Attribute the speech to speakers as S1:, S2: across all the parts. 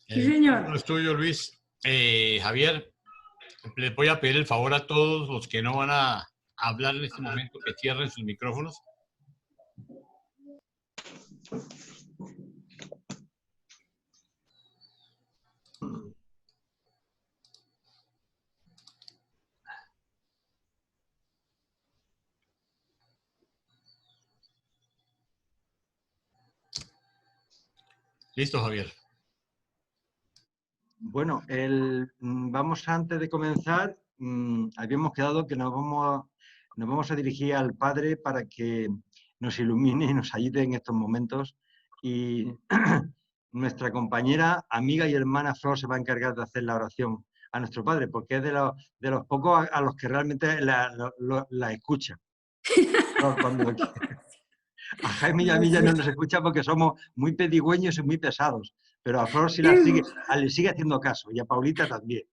S1: Sí,
S2: El micrófono
S1: señor.
S2: es tuyo, Luis. Javier, les voy a pedir el favor a todos los que no van a hablar en este momento que cierren sus micrófonos. Listo, Javier.
S3: Bueno, vamos antes de comenzar, habíamos quedado que nos vamos a dirigir al Padre para que nos ilumine y nos ayude en estos momentos. Y nuestra compañera, amiga y hermana Flor se va a encargar de hacer la oración a nuestro Padre, porque es de los pocos a los que realmente la escucha. Cuando, a Jaime y a mí ya no nos escucha porque somos muy pedigüeños y muy pesados, pero a Flor sí le sigue haciendo caso, y a Paulita también.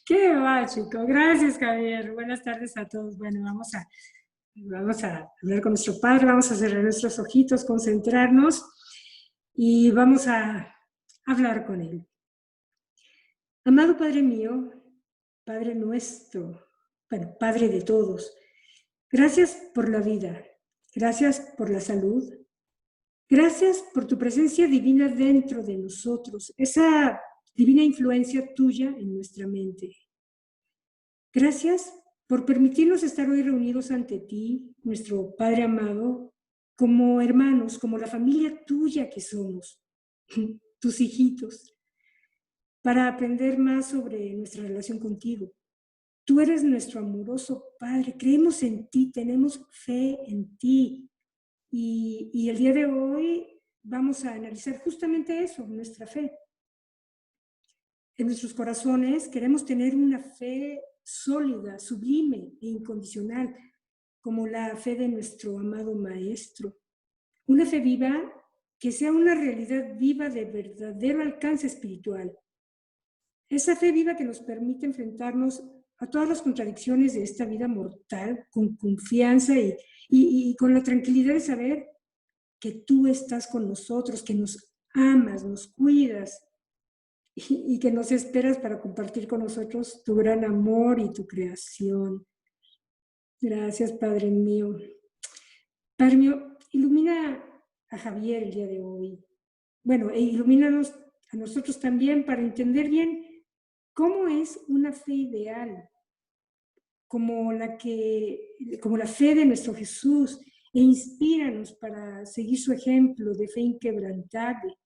S1: Qué va, chico. Gracias, Javier. Buenas tardes a todos. Bueno, vamos a hablar con nuestro Padre, vamos a cerrar nuestros ojitos, concentrarnos y vamos a hablar con Él. Amado Padre mío, Padre nuestro, bueno, Padre de todos, gracias por la vida, gracias por la salud, gracias por tu presencia divina dentro de nosotros, esa divina influencia tuya en nuestra mente. Gracias por permitirnos estar hoy reunidos ante ti, nuestro Padre amado, como hermanos, como la familia tuya que somos, tus hijitos, para aprender más sobre nuestra relación contigo. Tú eres nuestro amoroso Padre, creemos en ti, tenemos fe en ti. Y el día de hoy vamos a analizar justamente eso, nuestra fe. En nuestros corazones queremos tener una fe sólida, sublime e incondicional, como la fe de nuestro amado Maestro. Una fe viva que sea una realidad viva de verdadero alcance espiritual. Esa fe viva que nos permite enfrentarnos a todas las contradicciones de esta vida mortal con confianza y con la tranquilidad de saber que tú estás con nosotros, que nos amas, nos cuidas y que nos esperas para compartir con nosotros tu gran amor y tu creación. Gracias, Padre mío. Padre mío, ilumina a Javier el día de hoy. Bueno, e ilumínanos a nosotros también para entender bien cómo es una fe ideal, como la fe de nuestro Jesús, e inspíranos para seguir su ejemplo de fe inquebrantable,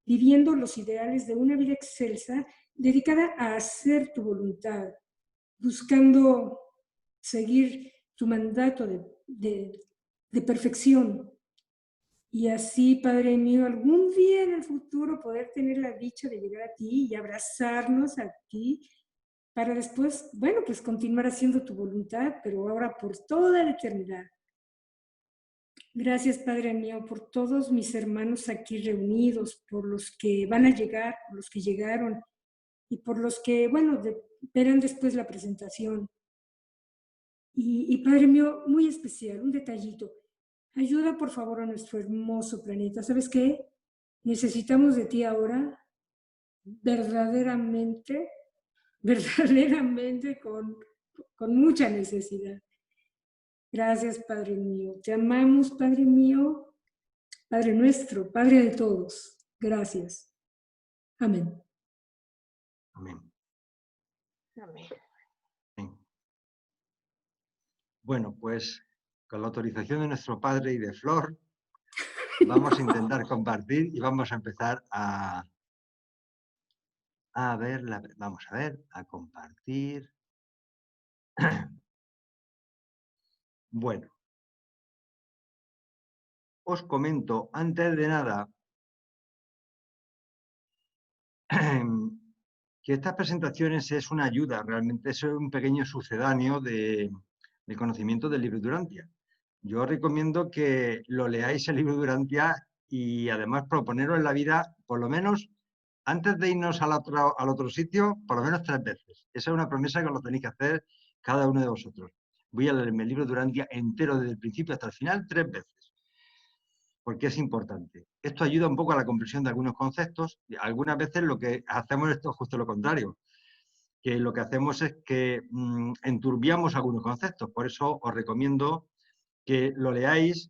S1: viviendo los ideales de una vida excelsa dedicada a hacer tu voluntad, buscando seguir tu mandato de perfección. Y así, Padre mío, algún día en el futuro poder tener la dicha de llegar a ti y abrazarnos a ti para después, bueno, pues continuar haciendo tu voluntad, pero ahora por toda la eternidad. Gracias, Padre mío, por todos mis hermanos aquí reunidos, por los que van a llegar, por los que llegaron y por los que, bueno, verán después la presentación. Y Padre mío, muy especial, un detallito. Ayuda, por favor, a nuestro hermoso planeta. ¿Sabes qué? Necesitamos de ti ahora verdaderamente con mucha necesidad. Gracias, Padre mío. Te amamos, Padre mío, Padre nuestro, Padre de todos. Gracias. Amén.
S3: Amén. Amén. Bueno, pues con la autorización de nuestro Padre y de Flor, vamos a intentar compartir y vamos a empezar vamos a ver, a compartir. Bueno, os comento antes de nada que estas presentaciones es una ayuda, realmente es un pequeño sucedáneo del conocimiento del libro Durantia. Yo os recomiendo que lo leáis el libro Durantia y además proponeros en la vida, por lo menos, antes de irnos al otro sitio, por lo menos 3 veces. Esa es una promesa que os lo tenéis que hacer cada uno de vosotros. Voy a leerme el libro Durantia entero desde el principio hasta el final 3 veces. porque es importante. Esto ayuda un poco a la comprensión de algunos conceptos, y algunas veces lo que hacemos es justo lo contrario, que lo que hacemos es que enturbiamos algunos conceptos. Por eso os recomiendo que lo leáis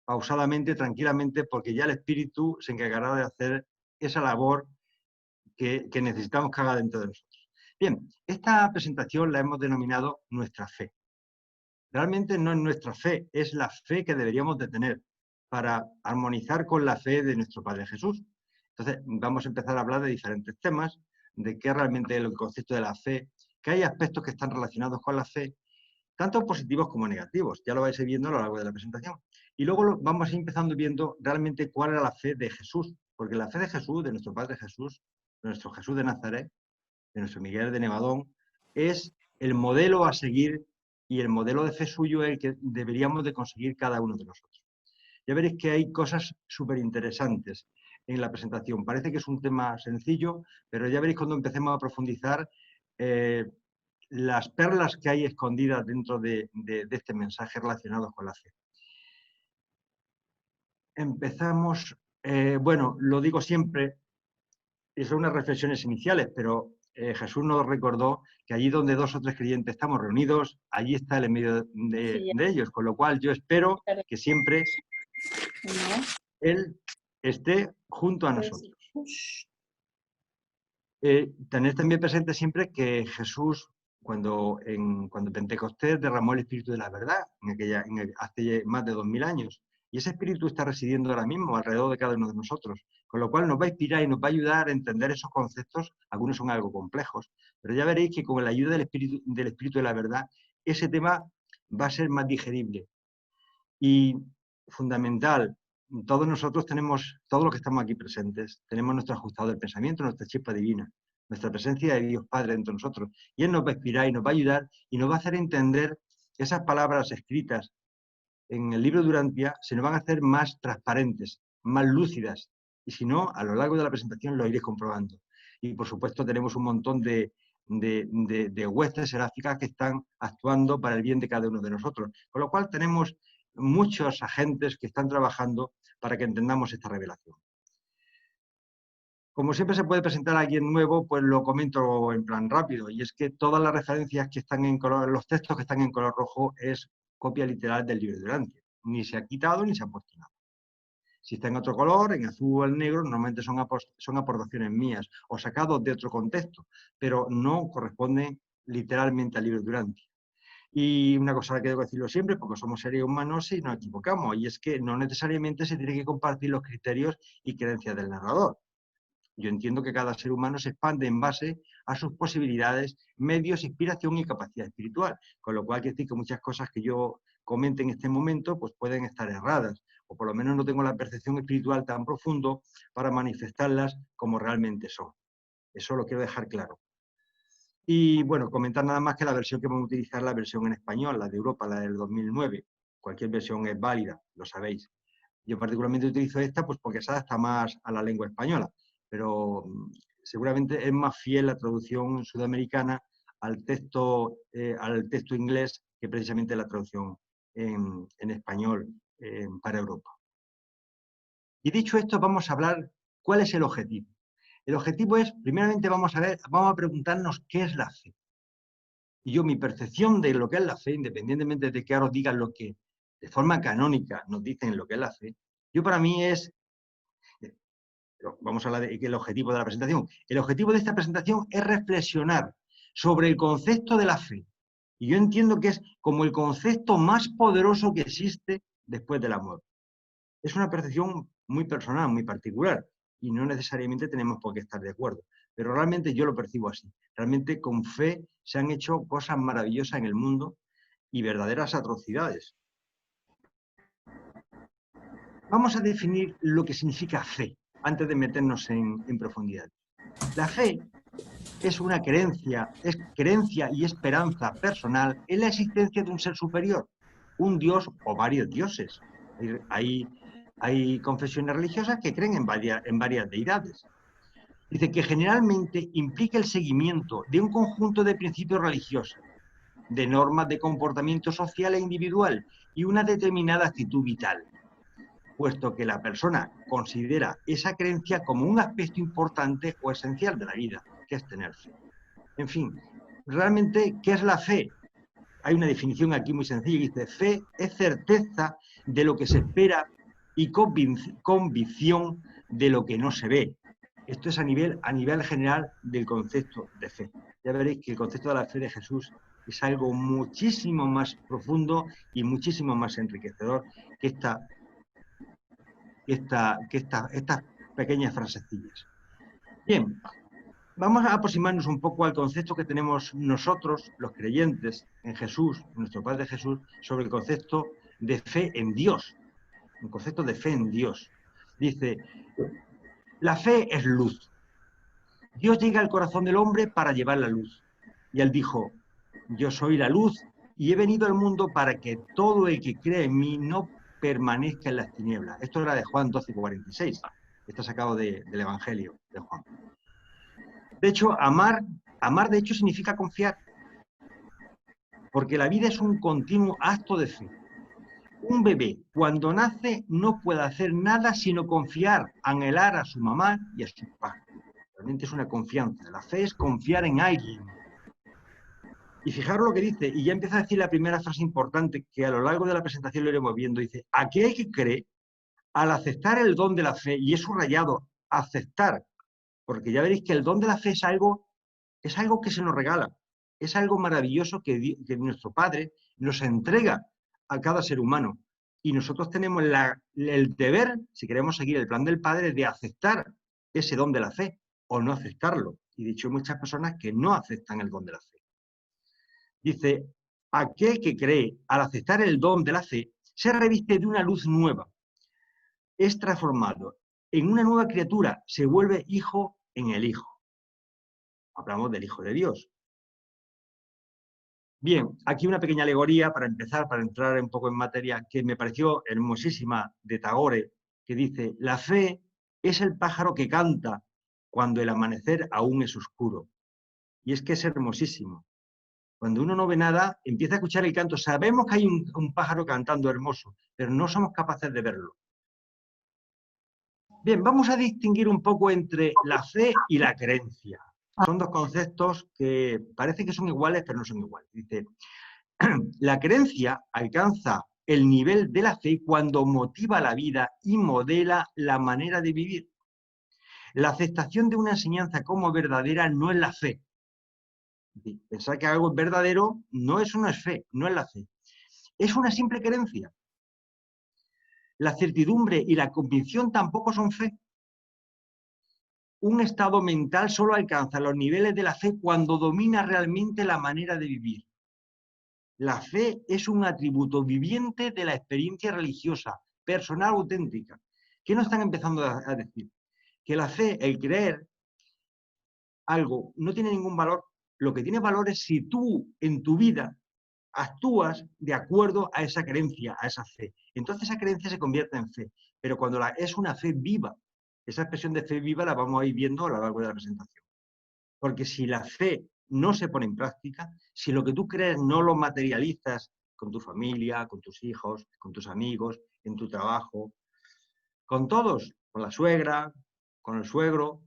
S3: pausadamente, tranquilamente, porque ya el Espíritu se encargará de hacer esa labor que necesitamos que haga dentro de nosotros. Bien, esta presentación la hemos denominado Nuestra Fe. Realmente no es nuestra fe, es la fe que deberíamos de tener para armonizar con la fe de nuestro Padre Jesús. Entonces, vamos a empezar a hablar de diferentes temas, de qué realmente es el concepto de la fe, que hay aspectos que están relacionados con la fe, tanto positivos como negativos. Ya lo vais viendo a lo largo de la presentación. Y luego vamos a ir empezando viendo realmente cuál era la fe de Jesús, porque la fe de Jesús, de nuestro Padre Jesús, de nuestro Jesús de Nazaret, de nuestro Miguel de Nevadón, es el modelo a seguir y el modelo de fe suyo es el que deberíamos de conseguir cada uno de nosotros. Ya veréis que hay cosas súper interesantes en la presentación. Parece que es un tema sencillo, pero ya veréis cuando empecemos a profundizar las perlas que hay escondidas dentro de este mensaje relacionados con la fe. Empezamos, bueno, lo digo siempre, y son unas reflexiones iniciales, pero Jesús nos recordó que allí donde 2 o 3 creyentes estamos reunidos, allí está Él en medio de ellos, con lo cual yo espero que siempre Él esté junto a nosotros. Tened también presente siempre que Jesús, cuando Pentecostés derramó el Espíritu de la verdad, hace más de 2000 años, y ese Espíritu está residiendo ahora mismo alrededor de cada uno de nosotros, con lo cual nos va a inspirar y nos va a ayudar a entender esos conceptos. Algunos son algo complejos, pero ya veréis que con la ayuda del Espíritu de la verdad, ese tema va a ser más digerible. Y fundamental, todos nosotros tenemos, todos los que estamos aquí presentes, tenemos nuestro ajustado del pensamiento, nuestra chispa divina, nuestra presencia de Dios Padre entre nosotros. Y Él nos va a inspirar y nos va a ayudar y nos va a hacer entender esas palabras escritas en el libro de Durantia, se nos van a hacer más transparentes, más lúcidas. Y si no, a lo largo de la presentación lo iréis comprobando. Y por supuesto tenemos un montón de huestes seráficas que están actuando para el bien de cada uno de nosotros. Con lo cual tenemos muchos agentes que están trabajando para que entendamos esta revelación. Como siempre se puede presentar a alguien nuevo, pues lo comento en plan rápido, y es que todas las referencias que están en color, los textos que están en color rojo, es copia literal del libro de Durantia. Ni se ha quitado ni se ha puesto nada. Si está en otro color, en azul o en negro, normalmente son aportaciones mías o sacados de otro contexto, pero no corresponden literalmente al libro de Durantia. Y una cosa que debo decirlo siempre, porque somos seres humanos y nos equivocamos, y es que no necesariamente se tiene que compartir los criterios y creencias del narrador. Yo entiendo que cada ser humano se expande en base a sus posibilidades, medios, inspiración y capacidad espiritual, con lo cual quiere decir que muchas cosas que yo comente en este momento pues pueden estar erradas, o por lo menos no tengo la percepción espiritual tan profundo para manifestarlas como realmente son. Eso lo quiero dejar claro. Y bueno, comentar nada más que la versión que vamos a utilizar es la versión en español, la de Europa, la del 2009. Cualquier versión es válida, lo sabéis. Yo particularmente utilizo esta pues porque se adapta más a la lengua española, pero seguramente es más fiel la traducción sudamericana al texto inglés que precisamente la traducción en español para Europa. Y dicho esto, vamos a hablar cuál es el objetivo. El objetivo es, primeramente vamos a preguntarnos qué es la fe. Y yo, mi percepción de lo que es la fe, independientemente de que ahora os digan lo que de forma canónica nos dicen lo que es la fe, yo para mí es, vamos a hablar del objetivo de la presentación. El objetivo de esta presentación es reflexionar sobre el concepto de la fe. Y yo entiendo que es como el concepto más poderoso que existe después de la muerte. Es una percepción muy personal, muy particular, y no necesariamente tenemos por qué estar de acuerdo. Pero realmente yo lo percibo así. Realmente con fe se han hecho cosas maravillosas en el mundo y verdaderas atrocidades. Vamos a definir lo que significa fe, antes de meternos en profundidad. La fe es una creencia y esperanza personal en la existencia de un ser superior, un dios o varios dioses. Hay confesiones religiosas que creen en varias deidades. Dice que generalmente implica el seguimiento de un conjunto de principios religiosos, de normas de comportamiento social e individual y una determinada actitud vital. puesto que la persona considera esa creencia como un aspecto importante o esencial de la vida, que es tener fe. En fin, realmente, ¿qué es la fe? Hay una definición aquí muy sencilla, dice, fe es certeza de lo que se espera y convicción de lo que no se ve. Esto es a nivel general del concepto de fe. Ya veréis que el concepto de la fe de Jesús es algo muchísimo más profundo y muchísimo más enriquecedor que estas pequeñas frasecillas. Bien, vamos a aproximarnos un poco al concepto que tenemos nosotros, los creyentes en Jesús, en nuestro Padre Jesús, sobre el concepto de fe en Dios. Un concepto de fe en Dios. Dice, la fe es luz. Dios llega al corazón del hombre para llevar la luz. Y él dijo, yo soy la luz y he venido al mundo para que todo el que cree en mí no permanezca en las tinieblas. Esto era de Juan 12:46. Esto sacado del Evangelio de Juan. De hecho, amar de hecho significa confiar, porque la vida es un continuo acto de fe. Un bebé, cuando nace, no puede hacer nada sino confiar, anhelar a su mamá y a su papá. Realmente es una confianza. La fe es confiar en alguien. Y fijaros lo que dice, y ya empieza a decir la primera frase importante que a lo largo de la presentación lo iremos viendo. Dice, aquel que cree, al aceptar el don de la fe, y es subrayado, aceptar, porque ya veréis que el don de la fe es algo que se nos regala, es algo maravilloso que nuestro Padre nos entrega a cada ser humano. Y nosotros tenemos el deber, si queremos seguir el plan del Padre, de aceptar ese don de la fe o no aceptarlo. Y de hecho hay muchas personas que no aceptan el don de la fe. Dice, aquel que cree, al aceptar el don de la fe, se reviste de una luz nueva. Es transformado en una nueva criatura, se vuelve hijo en el Hijo. Hablamos del Hijo de Dios. Bien, aquí una pequeña alegoría para empezar, para entrar un poco en materia, que me pareció hermosísima, de Tagore, que dice, la fe es el pájaro que canta cuando el amanecer aún es oscuro. Y es que es hermosísimo. Cuando uno no ve nada, empieza a escuchar el canto. Sabemos que hay un pájaro cantando hermoso, pero no somos capaces de verlo. Bien, vamos a distinguir un poco entre la fe y la creencia. Son dos conceptos que parece que son iguales, pero no son iguales. Dice, la creencia alcanza el nivel de la fe cuando motiva la vida y modela la manera de vivir. La aceptación de una enseñanza como verdadera no es la fe. Pensar que algo es verdadero no es fe, no es la fe. Es una simple creencia. La certidumbre y la convicción tampoco son fe. Un estado mental solo alcanza los niveles de la fe cuando domina realmente la manera de vivir. La fe es un atributo viviente de la experiencia religiosa, personal, auténtica. ¿Qué nos están empezando a decir? Que la fe, el creer algo, no tiene ningún valor. Lo que tiene valor es si tú en tu vida actúas de acuerdo a esa creencia, a esa fe. Entonces esa creencia se convierte en fe. Pero cuando es una fe viva, esa expresión de fe viva la vamos a ir viendo a lo largo de la presentación. Porque si la fe no se pone en práctica, si lo que tú crees no lo materializas con tu familia, con tus hijos, con tus amigos, en tu trabajo, con todos, con la suegra, con el suegro,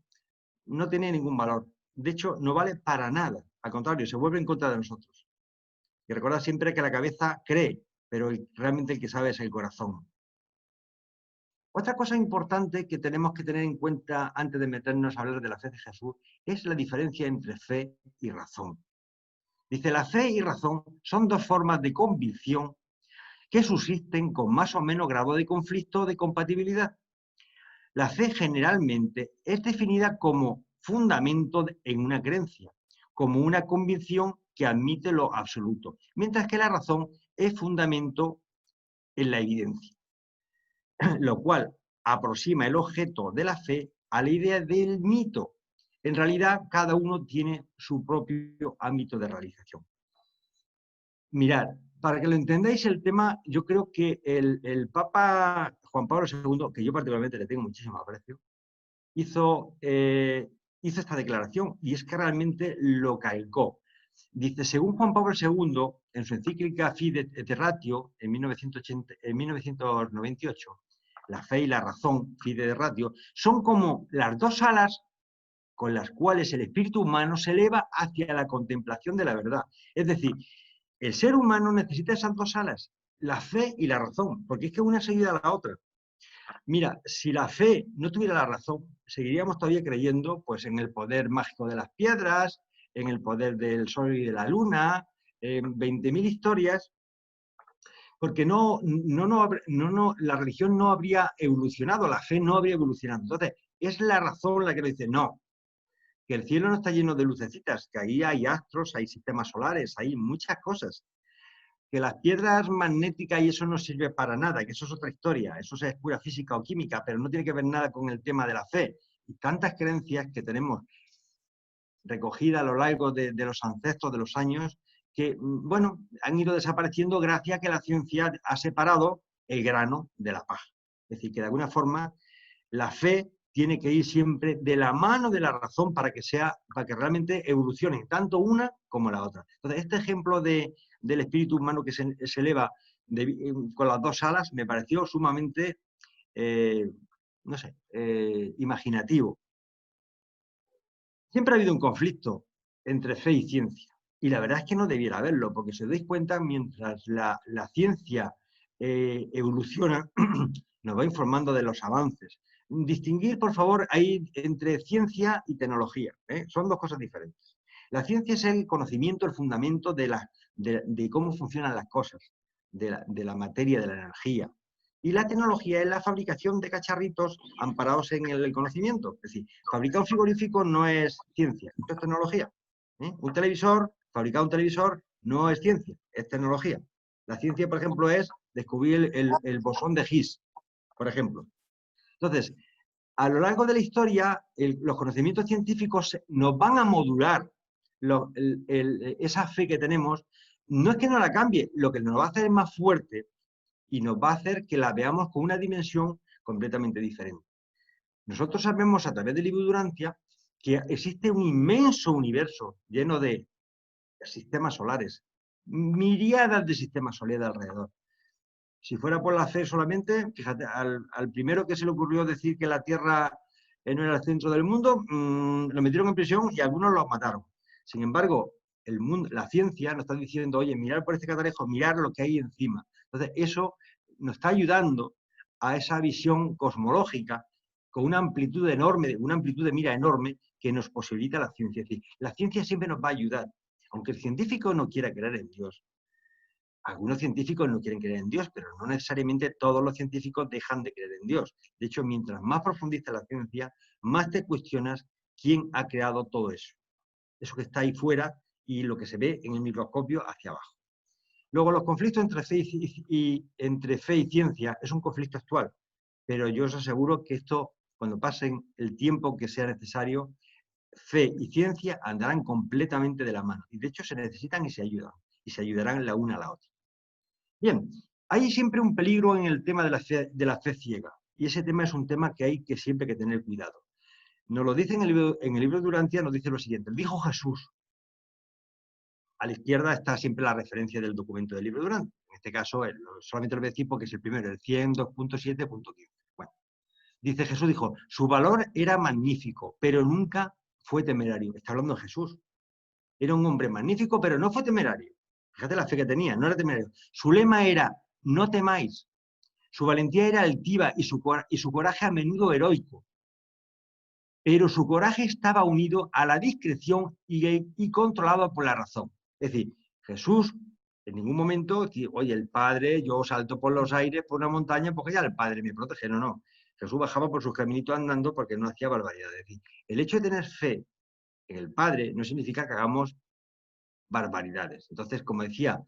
S3: no tiene ningún valor. De hecho, no vale para nada. Al contrario, se vuelve en contra de nosotros. Y recuerda siempre que la cabeza cree, pero realmente el que sabe es el corazón. Otra cosa importante que tenemos que tener en cuenta antes de meternos a hablar de la fe de Jesús es la diferencia entre fe y razón. Dice, la fe y razón son dos formas de convicción que subsisten con más o menos grado de conflicto o de compatibilidad. La fe generalmente es definida como fundamento en una creencia, como una convicción que admite lo absoluto, mientras que la razón es fundamento en la evidencia, lo cual aproxima el objeto de la fe a la idea del mito. En realidad, cada uno tiene su propio ámbito de realización. Mirad, para que lo entendáis el tema, yo creo que el Papa Juan Pablo II, que yo particularmente le tengo muchísimo aprecio, hizo esta declaración, y es que realmente lo calcó. Dice, según Juan Pablo II, en su encíclica Fides et Ratio, en 1998, la fe y la razón, fide de ratio, son como las dos alas con las cuales el espíritu humano se eleva hacia la contemplación de la verdad. Es decir, el ser humano necesita esas dos alas, la fe y la razón, porque es que una seguida a la otra. Mira, si la fe no tuviera la razón, seguiríamos todavía creyendo pues, en el poder mágico de las piedras, en el poder del sol y de la luna, en 20.000 historias, porque la religión no habría evolucionado, la fe no habría evolucionado. Entonces, es la razón la que nos dice, no, que el cielo no está lleno de lucecitas, que ahí hay astros, hay sistemas solares, hay muchas cosas. Que las piedras magnéticas y eso no sirve para nada, que eso es otra historia, eso es pura física o química, pero no tiene que ver nada con el tema de la fe. Y tantas creencias que tenemos recogidas a lo largo de los ancestros, de los años, que, bueno, han ido desapareciendo gracias a que la ciencia ha separado el grano de la paja. Es decir, que de alguna forma la fe tiene que ir siempre de la mano de la razón para que realmente evolucione tanto una como la otra. Entonces, este ejemplo del espíritu humano que se eleva con las dos alas me pareció sumamente, no sé, imaginativo. Siempre ha habido un conflicto entre fe y ciencia. Y la verdad es que no debiera haberlo, porque si os dais cuenta, mientras la ciencia evoluciona, nos va informando de los avances. Distinguir, por favor, ahí entre ciencia y tecnología. Son dos cosas diferentes. La ciencia es el conocimiento, el fundamento de cómo funcionan las cosas, de la materia, de la energía. Y la tecnología es la fabricación de cacharritos amparados en el conocimiento. Es decir, fabricar un frigorífico no es ciencia, esto es tecnología. Fabricar un televisor no es ciencia, es tecnología. La ciencia, por ejemplo, es descubrir el bosón de Higgs, por ejemplo. Entonces, a lo largo de la historia, los conocimientos científicos nos van a modular esa fe que tenemos. No es que no la cambie, lo que nos va a hacer es más fuerte y nos va a hacer que la veamos con una dimensión completamente diferente. Nosotros sabemos a través del libro Durantia que existe un inmenso universo lleno de sistemas solares, miríadas de sistemas solares alrededor. Si fuera por la fe solamente, fíjate, al primero que se le ocurrió decir que la Tierra no era el centro del mundo, lo metieron en prisión y algunos los mataron. Sin embargo, la ciencia nos está diciendo, oye, mirar por este catalejo, mirar lo que hay encima. Entonces, eso nos está ayudando a esa visión cosmológica con una amplitud enorme, una amplitud de mira enorme que nos posibilita la ciencia. Es decir, la ciencia siempre nos va a ayudar. Aunque el científico no quiera creer en Dios, algunos científicos no quieren creer en Dios, pero no necesariamente todos los científicos dejan de creer en Dios. De hecho, mientras más profundiza la ciencia, más te cuestionas quién ha creado todo eso. Eso que está ahí fuera y lo que se ve en el microscopio hacia abajo. Luego, los conflictos entre fe y ciencia es un conflicto actual, pero yo os aseguro que esto, cuando pasen el tiempo que sea necesario, fe y ciencia andarán completamente de la mano. Y de hecho se necesitan y se ayudan. Y se ayudarán la una a la otra. Bien, hay siempre un peligro en el tema de la fe ciega. Y ese tema es un tema que hay que siempre que tener cuidado. Nos lo dice en el libro de Durantia, nos dice lo siguiente. Dijo Jesús. A la izquierda está siempre la referencia del documento del libro de Durantia. En este caso, solamente lo voy a decir porque es el primero, el 102.7.15. Bueno, dice Jesús, dijo, su valor era magnífico, pero nunca fue temerario. Está hablando de Jesús. Era un hombre magnífico, pero no fue temerario. Fíjate la fe que tenía, no era temerario. Su lema era, no temáis. Su valentía era altiva y su coraje a menudo heroico. Pero su coraje estaba unido a la discreción y controlado por la razón. Es decir, Jesús en ningún momento decía, oye, el Padre, yo salto por los aires, por una montaña, porque ya el Padre me protege. No, no. Jesús bajaba por sus caminitos andando porque no hacía barbaridades. Es decir, el hecho de tener fe en el Padre no significa que hagamos barbaridades. Entonces, como decía,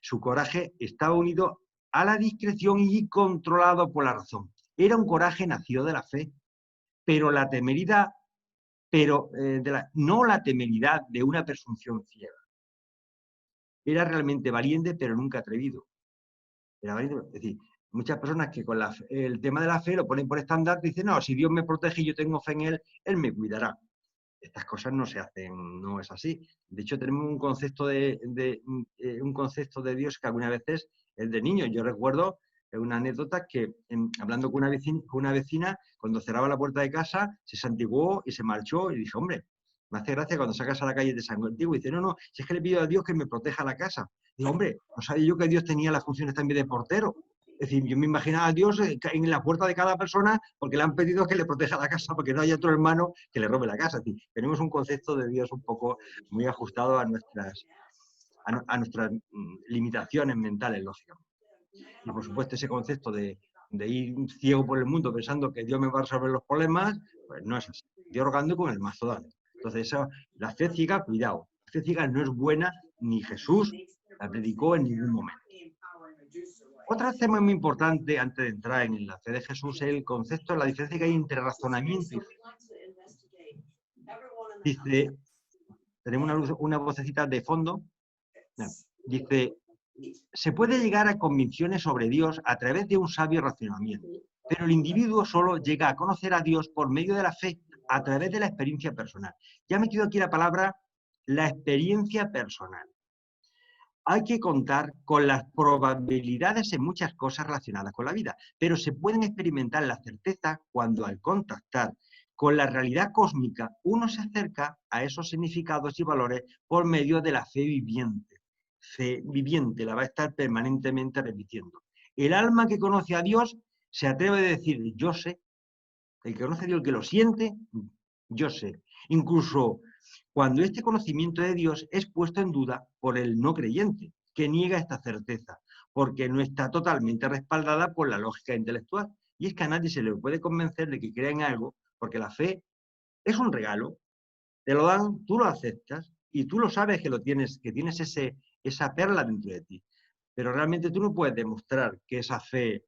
S3: su coraje estaba unido a la discreción y controlado por la razón. Era un coraje nacido de la fe, pero la temeridad, no la temeridad de una presunción ciega. Era realmente valiente, pero nunca atrevido. Era valiente, es decir, muchas personas que con el tema de la fe lo ponen por estándar, dicen, no, si Dios me protege y yo tengo fe en Él me cuidará. Estas cosas no se hacen, no es así. De hecho, tenemos un concepto de Dios que algunas veces es de niño. Yo recuerdo Es una anécdota que, hablando con una vecina, cuando cerraba la puerta de casa, se santiguó y se marchó y dije, hombre, me hace gracia cuando sacas a la calle de San Antiguo y dice, no, no, si es que le pido a Dios que me proteja la casa. Digo, hombre, no sabía yo que Dios tenía las funciones también de portero. Es decir, yo me imaginaba a Dios en la puerta de cada persona porque le han pedido que le proteja la casa porque no haya otro hermano que le robe la casa. Es decir, tenemos un concepto de Dios un poco muy ajustado a nuestras limitaciones mentales, lógicamente. Y por supuesto ese concepto de ir ciego por el mundo pensando que Dios me va a resolver los problemas, pues no es así. Dios rogando con el mazo dado. Entonces la fe ciega, cuidado, la fe ciega no es buena, ni Jesús la predicó en ningún momento. Otro tema muy importante antes de entrar en la fe de Jesús es el concepto de la diferencia que hay entre razonamiento y fe. Dice, tenemos una vocecita de fondo, dice, se puede llegar a convicciones sobre Dios a través de un sabio razonamiento, pero el individuo solo llega a conocer a Dios por medio de la fe, a través de la experiencia personal. Ya he metido aquí la palabra, la experiencia personal. Hay que contar con las probabilidades en muchas cosas relacionadas con la vida, pero se pueden experimentar la certeza cuando al contactar con la realidad cósmica uno se acerca a esos significados y valores por medio de la fe viviente. Fe viviente, la va a estar permanentemente repitiendo. El alma que conoce a Dios se atreve a decir, yo sé. El que conoce a Dios, el que lo siente, yo sé. Incluso cuando este conocimiento de Dios es puesto en duda por el no creyente, que niega esta certeza, porque no está totalmente respaldada por la lógica intelectual. Y es que a nadie se le puede convencer de que crea en algo, porque la fe es un regalo, te lo dan, tú lo aceptas, y tú lo sabes que tienes esa perla dentro de ti. Pero realmente tú no puedes demostrar que esa fe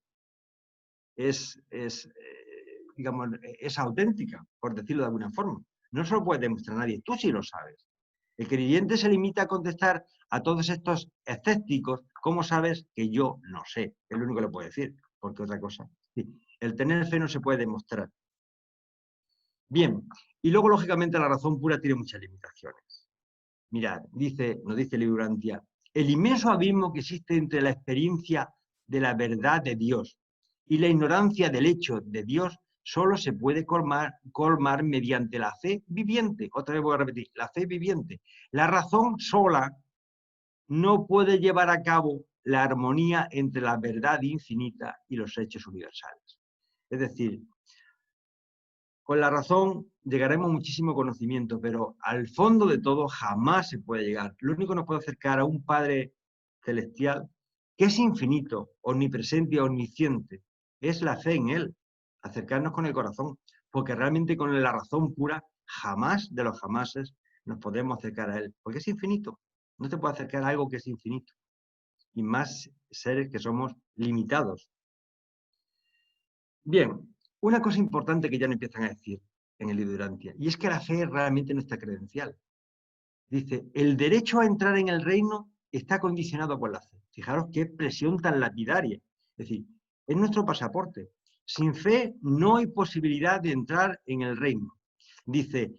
S3: digamos, es auténtica, por decirlo de alguna forma. No se lo puede demostrar a nadie, tú sí lo sabes. El creyente se limita a contestar a todos estos escépticos, ¿cómo sabes que yo no sé? Es lo único que le puedo decir, porque otra cosa. Sí, el tener fe no se puede demostrar. Bien, y luego lógicamente la razón pura tiene muchas limitaciones. Mirad, nos dice el libro Urantia, el inmenso abismo que existe entre la experiencia de la verdad de Dios y la ignorancia del hecho de Dios solo se puede colmar mediante la fe viviente. Otra vez voy a repetir, la fe viviente. La razón sola no puede llevar a cabo la armonía entre la verdad infinita y los hechos universales. Es decir, con la razón llegaremos a muchísimo conocimiento, pero al fondo de todo jamás se puede llegar. Lo único que nos puede acercar a un Padre celestial, que es infinito, omnipresente y omnisciente, es la fe en Él, acercarnos con el corazón, porque realmente con la razón pura, jamás de los jamases nos podemos acercar a Él, porque es infinito. No te puede acercar a algo que es infinito, y más seres que somos limitados. Bien, una cosa importante que ya no empiezan a decir en el libro de Urantia, y es que la fe es realmente nuestra credencial. Dice, el derecho a entrar en el reino está condicionado por la fe. Fijaros qué expresión tan lapidaria. Es decir, es nuestro pasaporte. Sin fe no hay posibilidad de entrar en el reino. Dice,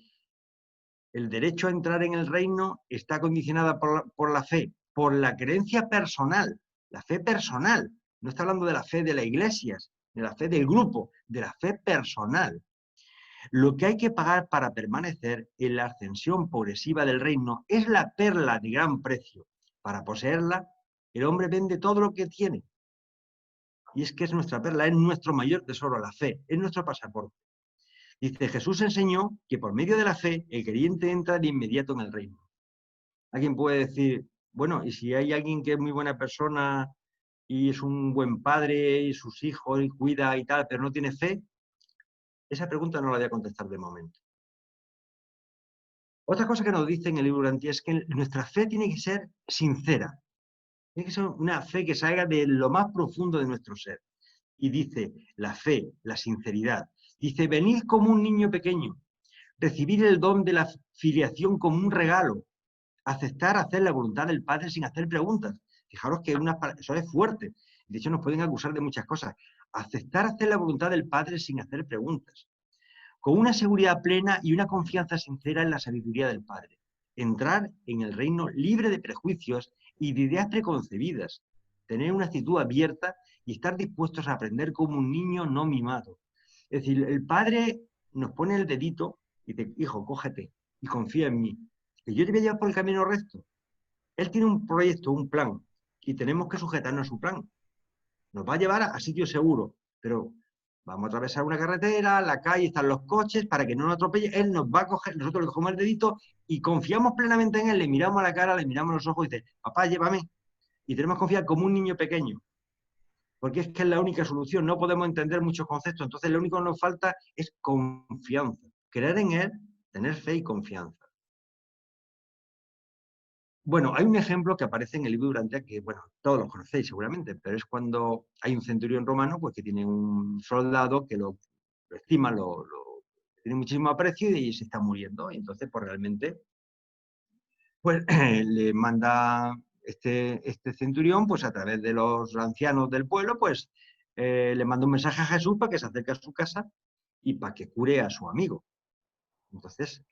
S3: el derecho a entrar en el reino está condicionado por la fe, por la creencia personal, la fe personal. No está hablando de la fe de las iglesias, de la fe del grupo, de la fe personal. Lo que hay que pagar para permanecer en la ascensión progresiva del reino es la perla de gran precio. Para poseerla, el hombre vende todo lo que tiene. Y es que es nuestra perla, es nuestro mayor tesoro, la fe, es nuestro pasaporte. Dice, Jesús enseñó que por medio de la fe el creyente entra de inmediato en el reino. Alguien puede decir, bueno, y si hay alguien que es muy buena persona y es un buen padre y sus hijos y cuida y tal, pero no tiene fe, esa pregunta no la voy a contestar de momento. Otra cosa que nos dice en el libro Urantia es que nuestra fe tiene que ser sincera. Tiene que ser una fe que salga de lo más profundo de nuestro ser. Y dice, la fe, la sinceridad. Dice, venid como un niño pequeño, recibir el don de la filiación como un regalo, aceptar hacer la voluntad del Padre sin hacer preguntas. Fijaros que eso es fuerte. De hecho, nos pueden acusar de muchas cosas. Aceptar hacer la voluntad del Padre sin hacer preguntas. Con una seguridad plena y una confianza sincera en la sabiduría del Padre. Entrar en el reino libre de prejuicios y de ideas preconcebidas. tener una actitud abierta y estar dispuestos a aprender como un niño no mimado. Es decir, el padre nos pone el dedito y dice, hijo, cógete y confía en mí, que yo te voy a llevar por el camino recto. Él tiene un proyecto, un plan, y tenemos que sujetarnos a su plan. Nos va a llevar a sitios seguros, pero vamos a atravesar una carretera, la calle, están los coches, para que no nos atropelle. Él nos va a coger, nosotros le cogemos el dedito y confiamos plenamente en él, le miramos a la cara, le miramos a los ojos y dice, papá, llévame. Y tenemos que confiar como un niño pequeño, porque es que es la única solución, no podemos entender muchos conceptos, entonces lo único que nos falta es confianza, creer en él, tener fe y confianza. Bueno, hay un ejemplo que aparece en el libro Durante, que, bueno, todos lo conocéis seguramente, pero es cuando hay un centurión romano pues, que tiene un soldado que lo estima, tiene muchísimo aprecio y se está muriendo. Y entonces, pues realmente, pues le manda este centurión, pues a través de los ancianos del pueblo, pues le manda un mensaje a Jesús para que se acerque a su casa y para que cure a su amigo. Entonces,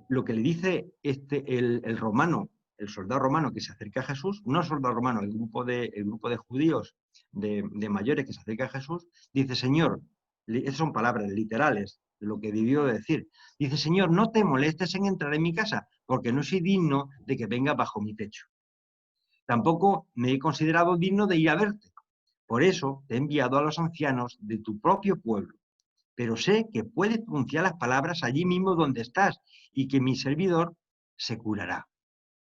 S3: lo que le dice el romano, el soldado romano que se acerca a Jesús, no el soldado romano, el grupo de judíos de mayores que se acerca a Jesús, dice, Señor, esas son palabras literales de lo que debió decir, dice, Señor, no te molestes en entrar en mi casa, porque no soy digno de que vengas bajo mi techo. Tampoco me he considerado digno de ir a verte. Por eso te he enviado a los ancianos de tu propio pueblo. Pero sé que puedes pronunciar las palabras allí mismo donde estás y que mi servidor se curará.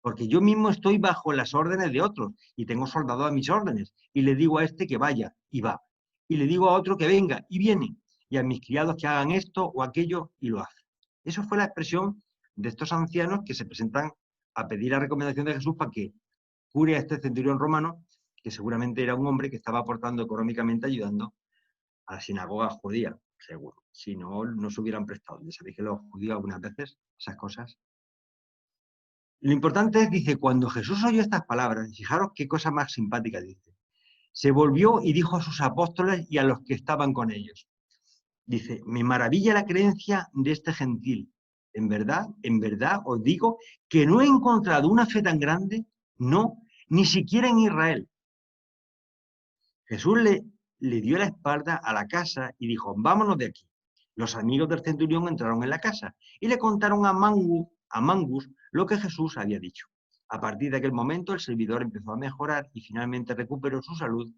S3: Porque yo mismo estoy bajo las órdenes de otros y tengo soldado a mis órdenes y le digo a este que vaya y va. Y le digo a otro que venga y viene. Y a mis criados que hagan esto o aquello y lo hacen. Eso fue la expresión de estos ancianos que se presentan a pedir la recomendación de Jesús para que cure a este centurión romano, que seguramente era un hombre que estaba aportando económicamente ayudando a la sinagoga judía, seguro. Si no, no se hubieran prestado. Ya sabéis que los judíos algunas veces, esas cosas. Lo importante es, dice, cuando Jesús oyó estas palabras, fijaros qué cosa más simpática dice, se volvió y dijo a sus apóstoles y a los que estaban con ellos. Dice, me maravilla la creencia de este gentil. En verdad os digo que no he encontrado una fe tan grande, no, ni siquiera en Israel. Jesús le dio la espalda a la casa y dijo, vámonos de aquí. Los amigos del centurión entraron en la casa y le contaron a Mangus lo que Jesús había dicho. A partir de aquel momento el servidor empezó a mejorar y finalmente recuperó su salud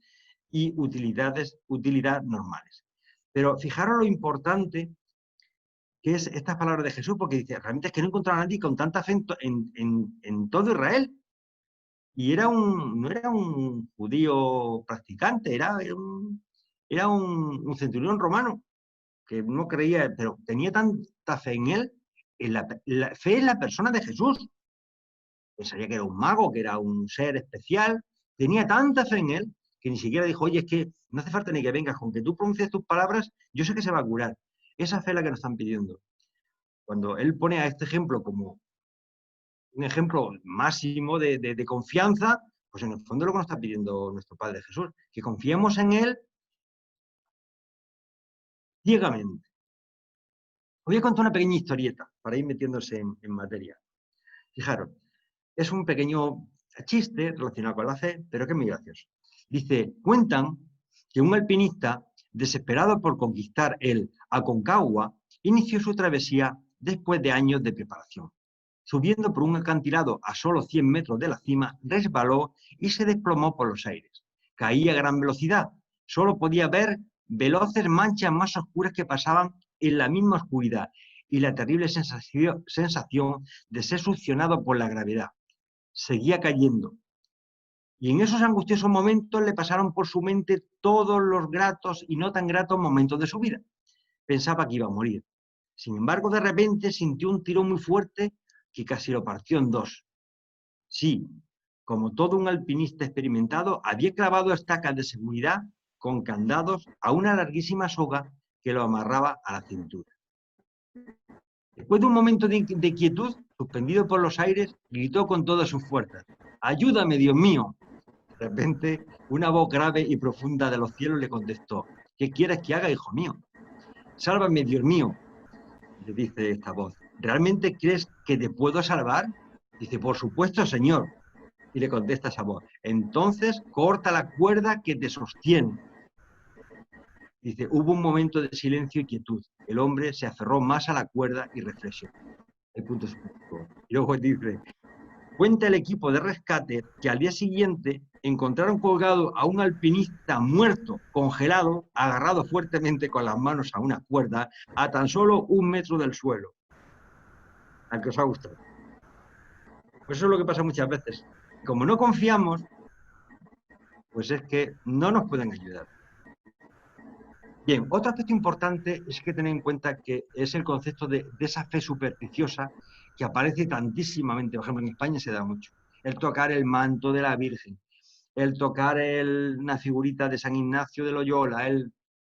S3: y utilidades normales. Pero fijaros lo importante que es estas palabras de Jesús, porque dice, realmente es que no encontraron a nadie con tanta fe en todo Israel. Y no era un judío practicante, era un centurión romano, que no creía, pero tenía tanta fe en él, la fe en la persona de Jesús. Pensaría que era un mago, que era un ser especial, tenía tanta fe en él, que ni siquiera dijo, oye, es que no hace falta ni que vengas, con que tú pronuncies tus palabras, yo sé que se va a curar. Esa fe es la que nos están pidiendo. Cuando él pone a este ejemplo como un ejemplo máximo de confianza, pues en el fondo es lo que nos está pidiendo nuestro Padre Jesús, que confiemos en Él ciegamente. Os voy a contar una pequeña historieta para ir metiéndose en materia. Fijaros, es un pequeño chiste relacionado con la fe, pero que es muy gracioso. Dice, cuentan que un alpinista, desesperado por conquistar el Aconcagua, inició su travesía después de años de preparación. Subiendo por un acantilado a solo 100 metros de la cima, resbaló y se desplomó por los aires. Caía a gran velocidad. Solo podía ver veloces manchas más oscuras que pasaban en la misma oscuridad y la terrible sensación de ser succionado por la gravedad. Seguía cayendo. Y en esos angustiosos momentos le pasaron por su mente todos los gratos y no tan gratos momentos de su vida. Pensaba que iba a morir. Sin embargo, de repente sintió un tirón muy fuerte que casi lo partió en dos. Sí, como todo un alpinista experimentado, había clavado estacas de seguridad con candados a una larguísima soga que lo amarraba a la cintura. Después de un momento de quietud, suspendido por los aires, gritó con todas sus fuerzas, ¡ayúdame, Dios mío! De repente, una voz grave y profunda de los cielos le contestó, ¿qué quieres que haga, hijo mío? Sálvame, Dios mío, le dice esta voz. ¿Realmente crees que te puedo salvar? Dice, por supuesto, Señor. Y le contesta esa voz: entonces corta la cuerda que te sostiene. Dice, hubo un momento de silencio y quietud. El hombre se aferró más a la cuerda y reflexionó. El punto es, y luego dice, cuenta el equipo de rescate que al día siguiente encontraron colgado a un alpinista muerto, congelado, agarrado fuertemente con las manos a una cuerda, a tan solo 1 metro del suelo. Al que os ha gustado. Pues eso es lo que pasa muchas veces. Como no confiamos, pues es que no nos pueden ayudar. Bien, otro aspecto importante es que tener en cuenta que es el concepto de esa fe supersticiosa que aparece tantísimamente. Por ejemplo, en España se da mucho. El tocar el manto de la Virgen, el tocar una figurita de San Ignacio de Loyola,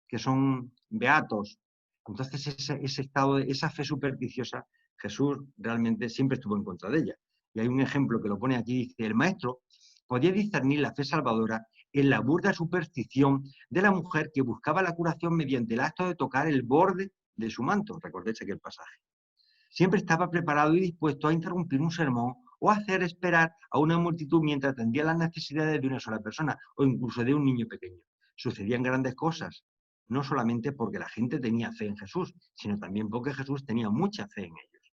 S3: que son beatos. Entonces, ese estado, esa fe supersticiosa, Jesús realmente siempre estuvo en contra de ella. Y hay un ejemplo que lo pone aquí, dice, el maestro podía discernir la fe salvadora en la burda superstición de la mujer que buscaba la curación mediante el acto de tocar el borde de su manto. Recordéis aquel pasaje. Siempre estaba preparado y dispuesto a interrumpir un sermón o a hacer esperar a una multitud mientras atendía las necesidades de una sola persona o incluso de un niño pequeño. Sucedían grandes cosas, no solamente porque la gente tenía fe en Jesús, sino también porque Jesús tenía mucha fe en ellos.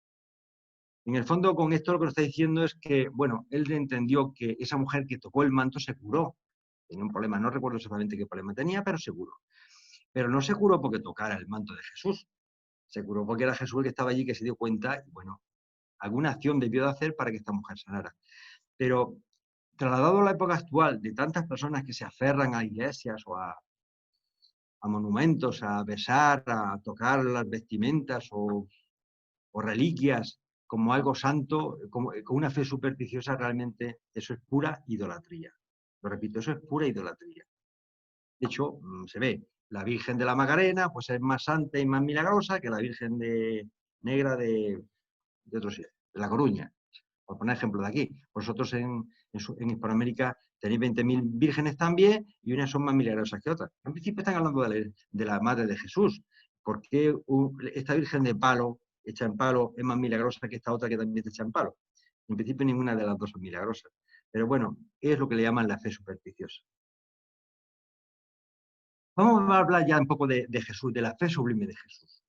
S3: En el fondo, con esto lo que nos está diciendo es que, bueno, él entendió que esa mujer que tocó el manto se curó. Tenía un problema, no recuerdo exactamente qué problema tenía, pero se curó. Pero no se curó porque tocara el manto de Jesús. Se curó porque era Jesús el que estaba allí, que se dio cuenta, y bueno, alguna acción debió de hacer para que esta mujer sanara. Pero trasladado a la época actual, de tantas personas que se aferran a iglesias o a monumentos, a besar, a tocar las vestimentas o reliquias como algo santo, con una fe supersticiosa, realmente eso es pura idolatría. Lo repito, eso es pura idolatría. De hecho, se ve, la Virgen de la Macarena pues es más santa y más milagrosa que la Virgen negra de La Coruña, por poner ejemplo de aquí. Vosotros en Hispanoamérica tenéis 20.000 vírgenes también y unas son más milagrosas que otras. En principio están hablando de la Madre de Jesús. ¿Por qué esta Virgen de palo, hecha en palo, es más milagrosa que esta otra que también está hecha en palo? En principio ninguna de las dos son milagrosas. Pero bueno, es lo que le llaman la fe supersticiosa. Vamos a hablar ya un poco de Jesús, de la fe sublime de Jesús.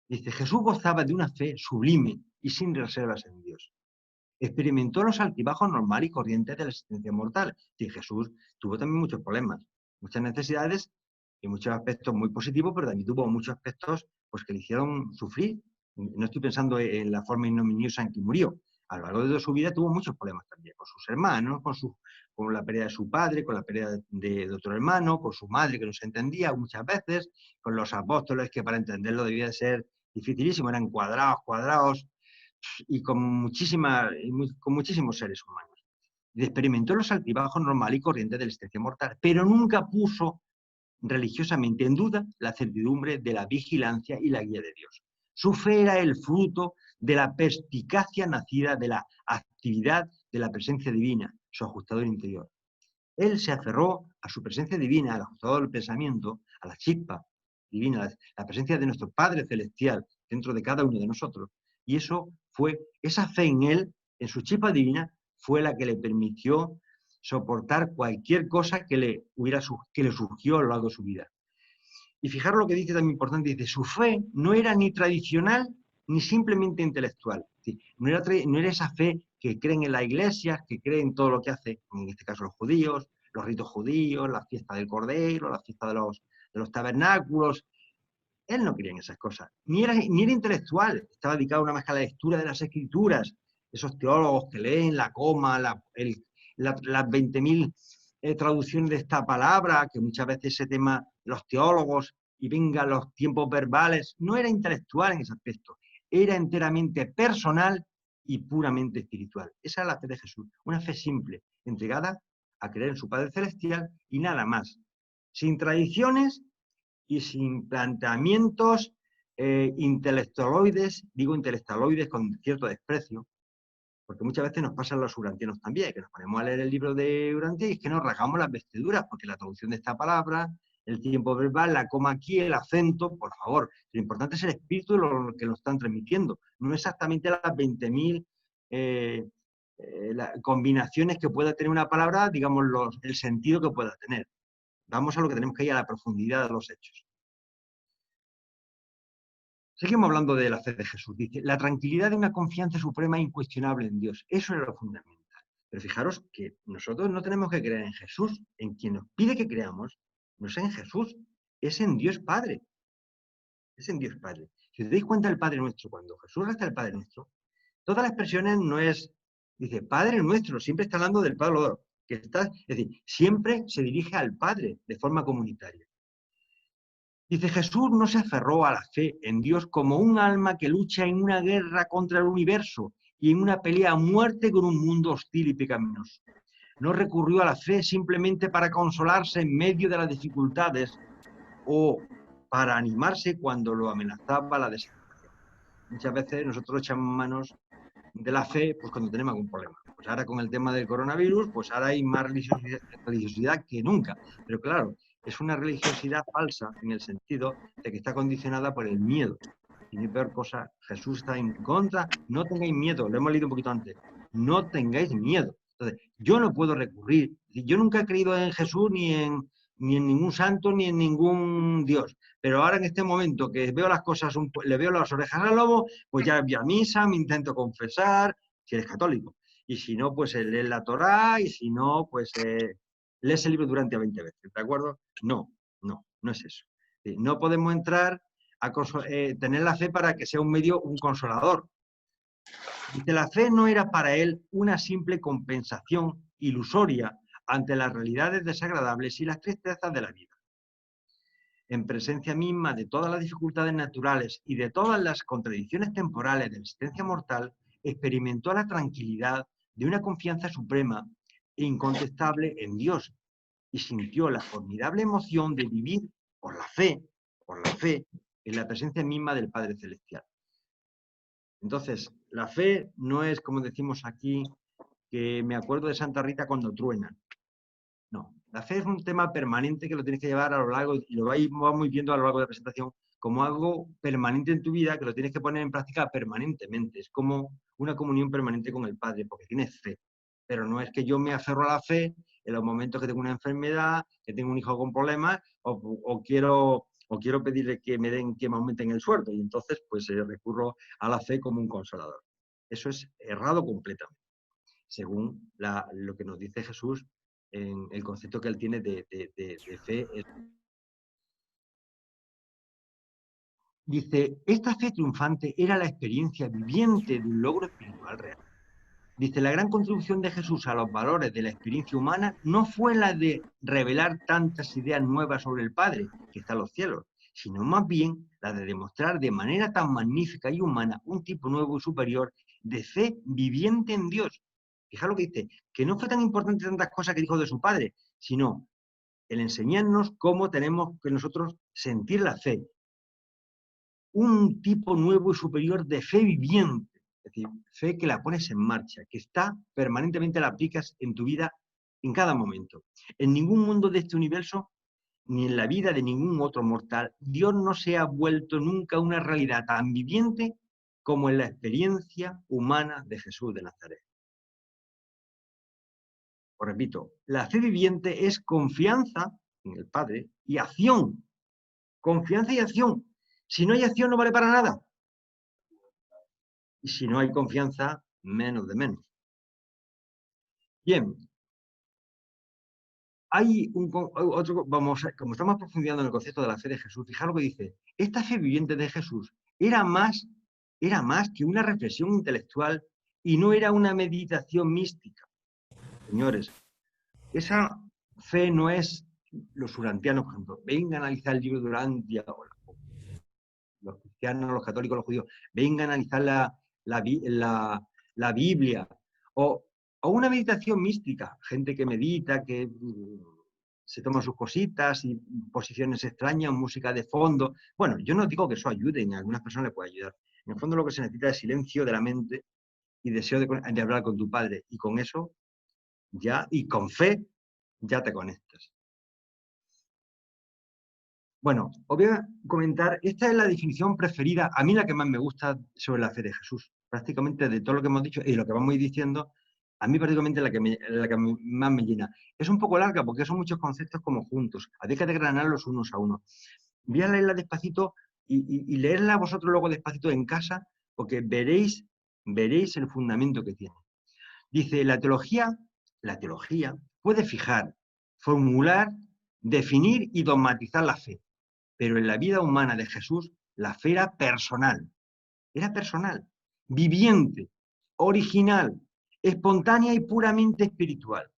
S3: Dice, Jesús gozaba de una fe sublime y sin reservas en Dios. Experimentó los altibajos normales y corrientes de la existencia mortal. Y Jesús tuvo también muchos problemas, muchas necesidades y muchos aspectos muy positivos, pero también tuvo muchos aspectos pues, que le hicieron sufrir. No estoy pensando en la forma ignominiosa en que murió. A lo largo de toda su vida tuvo muchos problemas también, con sus hermanos, con la pérdida de su padre, con la pérdida de otro hermano, con su madre que no se entendía muchas veces, con los apóstoles que para entenderlo debía de ser dificilísimo, eran cuadrados, y con muchísimos seres humanos. Y experimentó los altibajos normales y corrientes de la existencia mortal, pero nunca puso religiosamente en duda la certidumbre de la vigilancia y la guía de Dios. Su fe era el fruto de la perspicacia nacida de la actividad de la presencia divina, su ajustador interior. Él se aferró a su presencia divina, al ajustador del pensamiento, a la chispa divina, la presencia de nuestro Padre Celestial dentro de cada uno de nosotros. Y esa fe en él, en su chispa divina, fue la que le permitió soportar cualquier cosa que le surgió a lo largo de su vida. Y fijaros lo que dice también importante, dice, su fe no era ni tradicional ni simplemente intelectual. No era esa fe que creen en las iglesias, que creen en todo lo que hace, en este caso los judíos, los ritos judíos, la fiesta del Cordero, la fiesta de los tabernáculos. Él no creía en esas cosas, ni era intelectual, estaba dedicado una más a la lectura de las escrituras, esos teólogos que leen la coma, las 20.000 traducciones de esta palabra, que muchas veces ese tema, los teólogos, y venga los tiempos verbales, no era intelectual en ese aspecto, era enteramente personal y puramente espiritual. Esa es la fe de Jesús, una fe simple, entregada a creer en su Padre Celestial y nada más, sin tradiciones y sin planteamientos intelectualoides, digo intelectualoides con cierto desprecio, porque muchas veces nos pasan los urantianos también, que nos ponemos a leer el libro de Urantia y es que nos rasgamos las vestiduras, porque la traducción de esta palabra, el tiempo verbal, la coma aquí, el acento, por favor, lo importante es el espíritu de lo que nos están transmitiendo, no exactamente las 20.000 combinaciones que pueda tener una palabra, digamos, el sentido que pueda tener. Vamos a lo que tenemos que ir, a la profundidad de los hechos. Seguimos hablando de la fe de Jesús. Dice, la tranquilidad de una confianza suprema e incuestionable en Dios. Eso era lo fundamental. Pero fijaros que nosotros no tenemos que creer en Jesús. En quien nos pide que creamos, no es en Jesús, es en Dios Padre. Es en Dios Padre. Si os dais cuenta del Padre Nuestro, cuando Jesús reza el Padre Nuestro, todas las expresiones no es, dice, Padre Nuestro, siempre está hablando del Padre, que está, es decir, siempre se dirige al Padre de forma comunitaria. Dice, Jesús no se aferró a la fe en Dios como un alma que lucha en una guerra contra el universo y en una pelea a muerte con un mundo hostil y pecaminoso. No recurrió a la fe simplemente para consolarse en medio de las dificultades o para animarse cuando lo amenazaba la desesperación. Muchas veces nosotros echamos manos de la fe pues cuando tenemos algún problema. Pues ahora con el tema del coronavirus, pues ahora hay más religiosidad que nunca. Pero claro, es una religiosidad falsa en el sentido de que está condicionada por el miedo. Y ni peor cosa, Jesús está en contra, no tengáis miedo, lo hemos leído un poquito antes, no tengáis miedo. Entonces, yo no puedo recurrir, yo nunca he creído en Jesús ni en ningún santo ni en ningún Dios. Pero ahora en este momento que veo las cosas, le veo las orejas al lobo, pues ya voy a misa, me intento confesar, si eres católico. Y si no, pues lees la Torá, y si no, pues lees el libro durante 20 veces, ¿de acuerdo? No es eso. No podemos entrar a tener la fe para que sea un medio, un consolador. Dice, la fe no era para él una simple compensación ilusoria ante las realidades desagradables y las tristezas de la vida. En presencia misma de todas las dificultades naturales y de todas las contradicciones temporales de la existencia mortal, experimentó la tranquilidad de una confianza suprema e incontestable en Dios y sintió la formidable emoción de vivir por la fe, en la presencia misma del Padre Celestial. Entonces, la fe no es, como decimos aquí, que me acuerdo de Santa Rita cuando truena. No, la fe es un tema permanente que lo tienes que llevar a lo largo, y lo vamos viendo a lo largo de la presentación, como algo permanente en tu vida, que lo tienes que poner en práctica permanentemente. Es como una comunión permanente con el Padre, porque tienes fe. Pero no es que yo me aferro a la fe en los momentos que tengo una enfermedad, que tengo un hijo con problemas, o quiero pedirle que me aumenten el sueldo. Y entonces, pues recurro a la fe como un consolador. Eso es errado completamente, según lo que nos dice Jesús en el concepto que él tiene de fe. Dice, esta fe triunfante era la experiencia viviente de un logro espiritual real. Dice, la gran contribución de Jesús a los valores de la experiencia humana no fue la de revelar tantas ideas nuevas sobre el Padre, que está en los cielos, sino más bien la de demostrar de manera tan magnífica y humana un tipo nuevo y superior de fe viviente en Dios. Fijaos lo que dice, que no fue tan importante tantas cosas que dijo de su Padre, sino el enseñarnos cómo tenemos que nosotros sentir la fe. Un tipo nuevo y superior de fe viviente. Es decir, fe que la pones en marcha, que está permanentemente, la aplicas en tu vida en cada momento. En ningún mundo de este universo, ni en la vida de ningún otro mortal, Dios no se ha vuelto nunca una realidad tan viviente como en la experiencia humana de Jesús de Nazaret. Os repito, la fe viviente es confianza en el Padre y acción. Confianza y acción. Si no hay acción, no vale para nada. Y si no hay confianza, menos de menos. Bien. Hay otro, como estamos profundizando en el concepto de la fe de Jesús, fijaros lo que dice. Esta fe viviente de Jesús era más que una reflexión intelectual y no era una meditación mística. Señores, esa fe no es los urantianos, por ejemplo. Vengan a analizar el libro de Urantia, los cristianos, los católicos, los judíos. Vengan a analizar la Biblia. O una meditación mística. Gente que medita, que se toma sus cositas y posiciones extrañas, música de fondo. Bueno, yo no digo que eso ayude, ni a algunas personas les puede ayudar. En el fondo lo que se necesita es silencio de la mente y deseo de hablar con tu Padre. Y con eso, ya, y con fe, ya te conectas. Bueno, os voy a comentar, esta es la definición preferida, a mí la que más me gusta sobre la fe de Jesús. Prácticamente de todo lo que hemos dicho y lo que vamos a ir diciendo, a mí particularmente la que más me llena. Es un poco larga porque son muchos conceptos como juntos, había que desgranarlos unos a unos. Voy a leerla despacito y leerla vosotros luego despacito en casa, porque veréis el fundamento que tiene. Dice, la teología puede fijar, formular, definir y dogmatizar la fe, pero en la vida humana de Jesús la fe era personal, viviente, original, espontánea y puramente espiritual.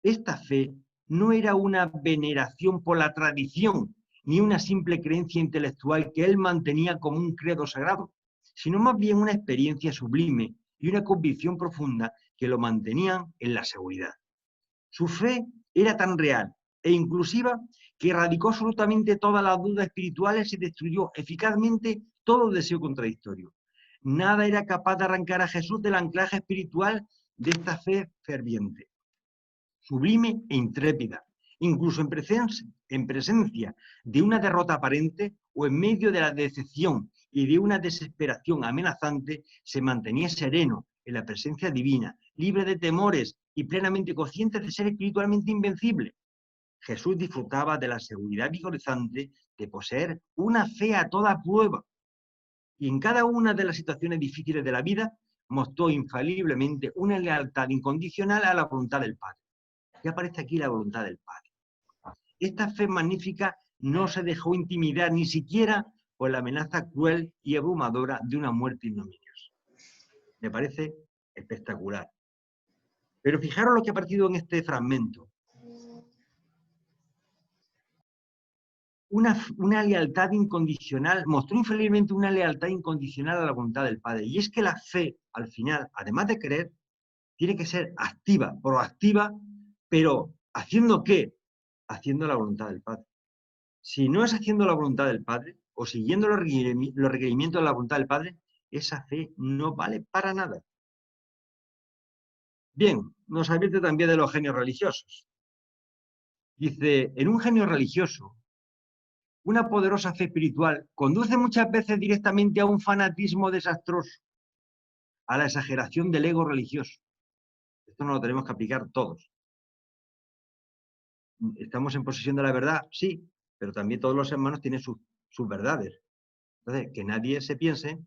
S3: Esta fe no era una veneración por la tradición, ni una simple creencia intelectual que él mantenía como un credo sagrado, sino más bien una experiencia sublime y una convicción profunda que lo mantenían en la seguridad. Su fe era tan real e inclusiva que erradicó absolutamente todas las dudas espirituales y destruyó eficazmente todo deseo contradictorio. Nada era capaz de arrancar a Jesús del anclaje espiritual de esta fe ferviente, sublime e intrépida, incluso en presencia de una derrota aparente o en medio de la decepción y de una desesperación amenazante, se mantenía sereno en la presencia divina, libre de temores y plenamente consciente de ser espiritualmente invencible. Jesús disfrutaba de la seguridad vigorizante de poseer una fe a toda prueba, y en cada una de las situaciones difíciles de la vida mostró infaliblemente una lealtad incondicional a la voluntad del Padre. Ya aparece aquí la voluntad del Padre. Esta fe magnífica no se dejó intimidar ni siquiera por la amenaza cruel y abrumadora de una muerte ignominiosa. Me parece espectacular. Pero fijaros lo que ha partido en este fragmento. Una lealtad incondicional, mostró infaliblemente una lealtad incondicional a la voluntad del Padre. Y es que la fe, al final, además de creer, tiene que ser activa, proactiva, pero ¿haciendo qué? Haciendo la voluntad del Padre. Si no es haciendo la voluntad del Padre, o siguiendo los requerimientos de la voluntad del Padre, esa fe no vale para nada. Bien, nos advierte también de los genios religiosos. Dice, en un genio religioso, una poderosa fe espiritual conduce muchas veces directamente a un fanatismo desastroso, a la exageración del ego religioso. Esto no lo tenemos que aplicar todos. ¿Estamos en posesión de la verdad? Sí, pero también todos los hermanos tienen sus verdades. Entonces, que nadie se piense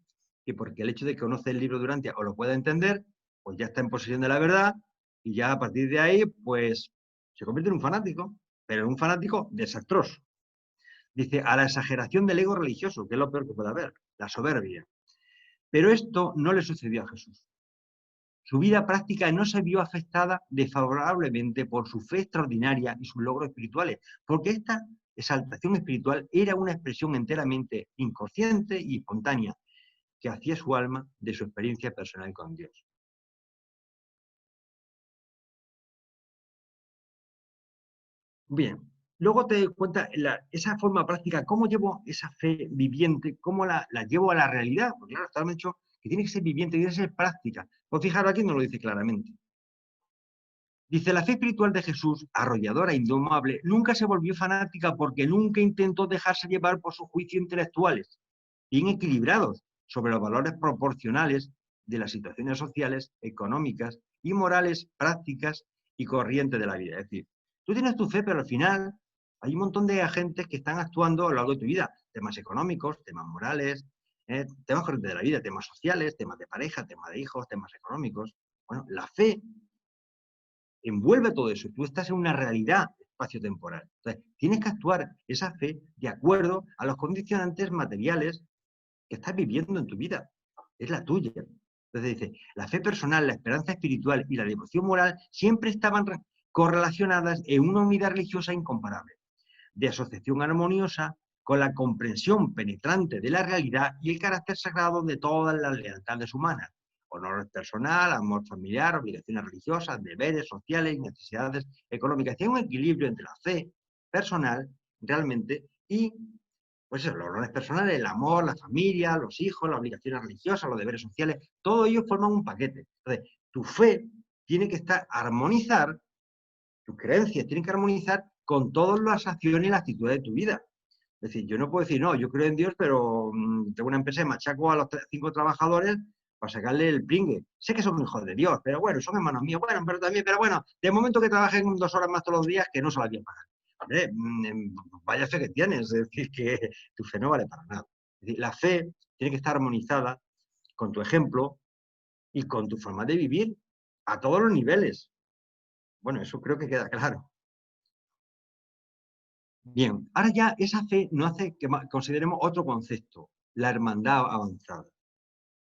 S3: que porque el hecho de que conoce el libro de Durantia o lo pueda entender, pues ya está en posesión de la verdad y ya a partir de ahí, pues se convierte en un fanático, pero en un fanático desastroso. Dice, a la exageración del ego religioso, que es lo peor que puede haber, la soberbia. Pero esto no le sucedió a Jesús. Su vida práctica no se vio afectada desfavorablemente por su fe extraordinaria y sus logros espirituales, porque esta exaltación espiritual era una expresión enteramente inconsciente y espontánea que hacía su alma de su experiencia personal con Dios. Bien, luego te cuenta esa forma práctica, cómo llevo esa fe viviente, cómo la llevo a la realidad, porque claro, está dicho que tiene que ser viviente, tiene que ser práctica. Pues fijaros, aquí no lo dice claramente. Dice, la fe espiritual de Jesús, arrolladora e indomable, nunca se volvió fanática porque nunca intentó dejarse llevar por sus juicios intelectuales, bien equilibrados sobre los valores proporcionales de las situaciones sociales, económicas y morales prácticas y corrientes de la vida. Es decir, tú tienes tu fe, pero al final hay un montón de agentes que están actuando a lo largo de tu vida. Temas económicos, temas morales, temas corrientes de la vida, temas sociales, temas de pareja, temas de hijos, temas económicos. Bueno, la fe envuelve todo eso. Tú estás en una realidad espacio-temporal. Entonces, tienes que actuar esa fe de acuerdo a los condicionantes materiales que estás viviendo en tu vida. Es la tuya. Entonces dice, la fe personal, la esperanza espiritual y la devoción moral siempre estaban correlacionadas en una unidad religiosa incomparable, de asociación armoniosa con la comprensión penetrante de la realidad y el carácter sagrado de todas las lealtades humanas. Honor personal, amor familiar, obligaciones religiosas, deberes sociales y necesidades económicas. Hay un equilibrio entre la fe personal realmente y pues eso, los honores personales, el amor, la familia, los hijos, las obligaciones religiosas, los deberes sociales, todo ello forman un paquete. Entonces, tu fe tiene que armonizar, tus creencias tienen que armonizar con todas las acciones y las actitudes de tu vida. Es decir, yo no puedo decir, no, yo creo en Dios, pero tengo una empresa y machaco a los 5 trabajadores para sacarle el pringue. Sé que son hijos de Dios, pero bueno, son hermanos míos, bueno, pero bueno, de momento que trabajen 2 horas más todos los días, que no se la voy a pagar. Hombre, vaya fe que tienes, es decir, que tu fe no vale para nada. Es decir, la fe tiene que estar armonizada con tu ejemplo y con tu forma de vivir a todos los niveles. Bueno, eso creo que queda claro. Bien, ahora ya esa fe nos hace que consideremos otro concepto, la hermandad avanzada,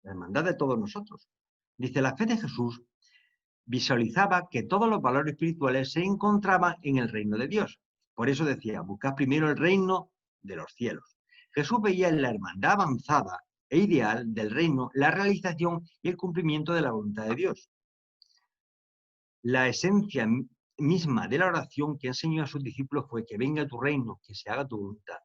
S3: la hermandad de todos nosotros. Dice, la fe de Jesús visualizaba que todos los valores espirituales se encontraban en el reino de Dios. Por eso decía, buscad primero el reino de los cielos. Jesús veía en la hermandad avanzada e ideal del reino la realización y el cumplimiento de la voluntad de Dios. La esencia misma de la oración que enseñó a sus discípulos fue que venga tu reino, que se haga tu voluntad.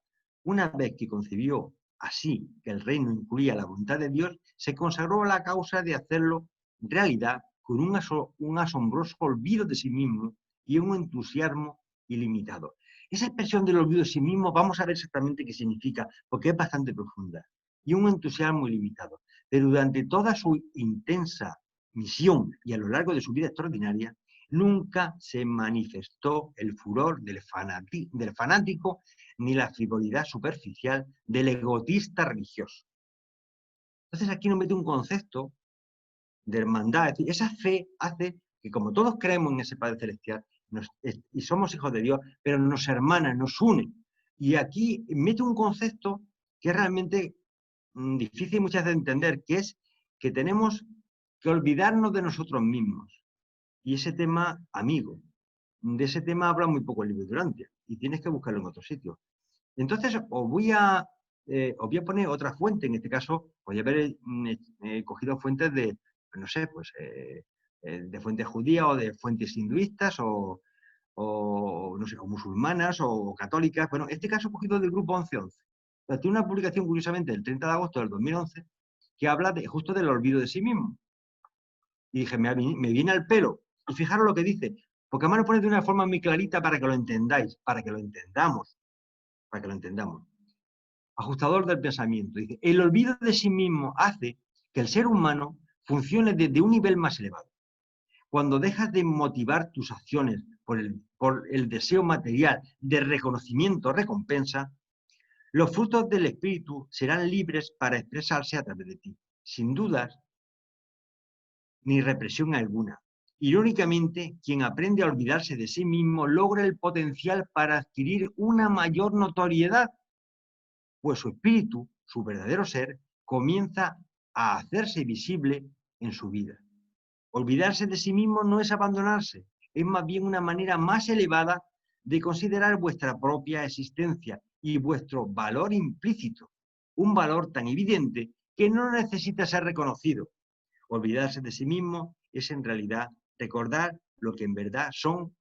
S3: Una vez que concibió así que el reino incluía la voluntad de Dios, se consagró a la causa de hacerlo realidad con un asombroso olvido de sí mismo y un entusiasmo ilimitado. Esa expresión del olvido de sí mismo, vamos a ver exactamente qué significa, porque es bastante profunda. Y un entusiasmo ilimitado. Pero durante toda su intensa misión y a lo largo de su vida extraordinaria, nunca se manifestó el furor del fanático ni la frivolidad superficial del egotista religioso. Entonces aquí nos mete un concepto de hermandad. Es decir, esa fe hace que, como todos creemos en ese Padre Celestial y somos hijos de Dios, pero nos hermana, nos une. Y aquí mete un concepto que es realmente difícil muchas veces de entender, que es que tenemos que olvidarnos de nosotros mismos. Y ese tema, amigo, de ese tema habla muy poco el libro Durantia, y tienes que buscarlo en otro sitio. Entonces, os voy a poner otra fuente. En este caso, voy a haber cogido fuentes de, no sé, pues, de fuentes judías o de fuentes hinduistas o no sé, o musulmanas o católicas. Bueno, en este caso he cogido del grupo 1111. Tiene una publicación, curiosamente, el 30 de agosto del 2011, que habla justo del olvido de sí mismo. Y dije, me viene al pelo. Y fijaros lo que dice, porque además lo pone de una forma muy clarita para que lo entendáis, para que lo entendamos. Ajustador del pensamiento. Dice, el olvido de sí mismo hace que el ser humano funcione desde un nivel más elevado. Cuando dejas de motivar tus acciones por el deseo material de reconocimiento o recompensa, los frutos del espíritu serán libres para expresarse a través de ti, sin dudas ni represión alguna. Irónicamente, quien aprende a olvidarse de sí mismo logra el potencial para adquirir una mayor notoriedad, pues su espíritu, su verdadero ser, comienza a hacerse visible en su vida. Olvidarse de sí mismo no es abandonarse, es más bien una manera más elevada de considerar vuestra propia existencia y vuestro valor implícito, un valor tan evidente que no necesita ser reconocido. Olvidarse de sí mismo es en realidad recordar lo que en verdad son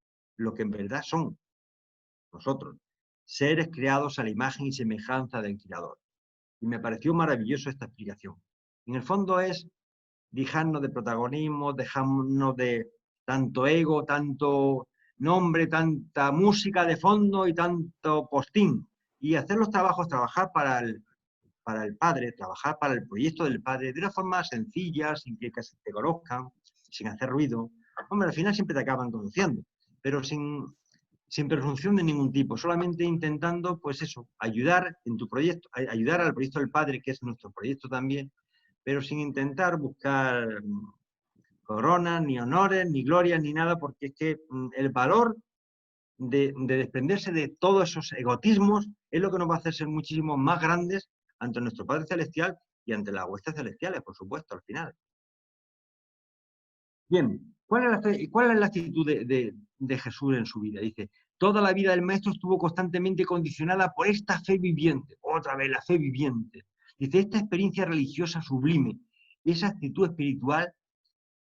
S3: nosotros, seres creados a la imagen y semejanza del Creador. Y me pareció maravilloso esta explicación. En el fondo es dejarnos de protagonismo, dejarnos de tanto ego, tanto nombre, tanta música de fondo y tanto postín. Y hacer los trabajos, trabajar para el Padre, trabajar para el proyecto del Padre de una forma sencilla, sin que casi te conozcan, sin hacer ruido. Hombre, al final siempre te acaban conociendo, pero sin presunción de ningún tipo, solamente intentando, pues eso, ayudar en tu proyecto, ayudar al proyecto del Padre, que es nuestro proyecto también, pero sin intentar buscar coronas, ni honores, ni glorias, ni nada, porque es que el valor de desprenderse de todos esos egotismos es lo que nos va a hacer ser muchísimo más grandes ante nuestro Padre Celestial y ante las huestes celestiales, por supuesto, al final. Bien, ¿cuál es la actitud de Jesús en su vida? Dice, toda la vida del Maestro estuvo constantemente condicionada por esta fe viviente. Otra vez, la fe viviente. Dice, esta experiencia religiosa sublime, esa actitud espiritual,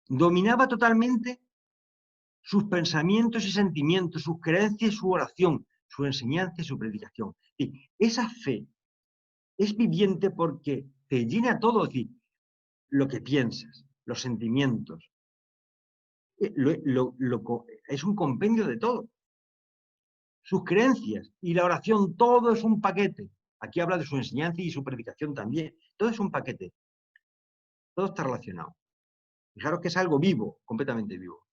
S3: dominaba totalmente sus pensamientos y sentimientos, sus creencias y su oración, su enseñanza y su predicación. Y esa fe es viviente porque te llena todo, es decir, lo que piensas, los sentimientos. Es un compendio de todo. Sus creencias y la oración, todo es un paquete. Aquí habla de su enseñanza y su predicación también. Todo es un paquete. Todo está relacionado. Fijaros que es algo vivo, completamente vivo.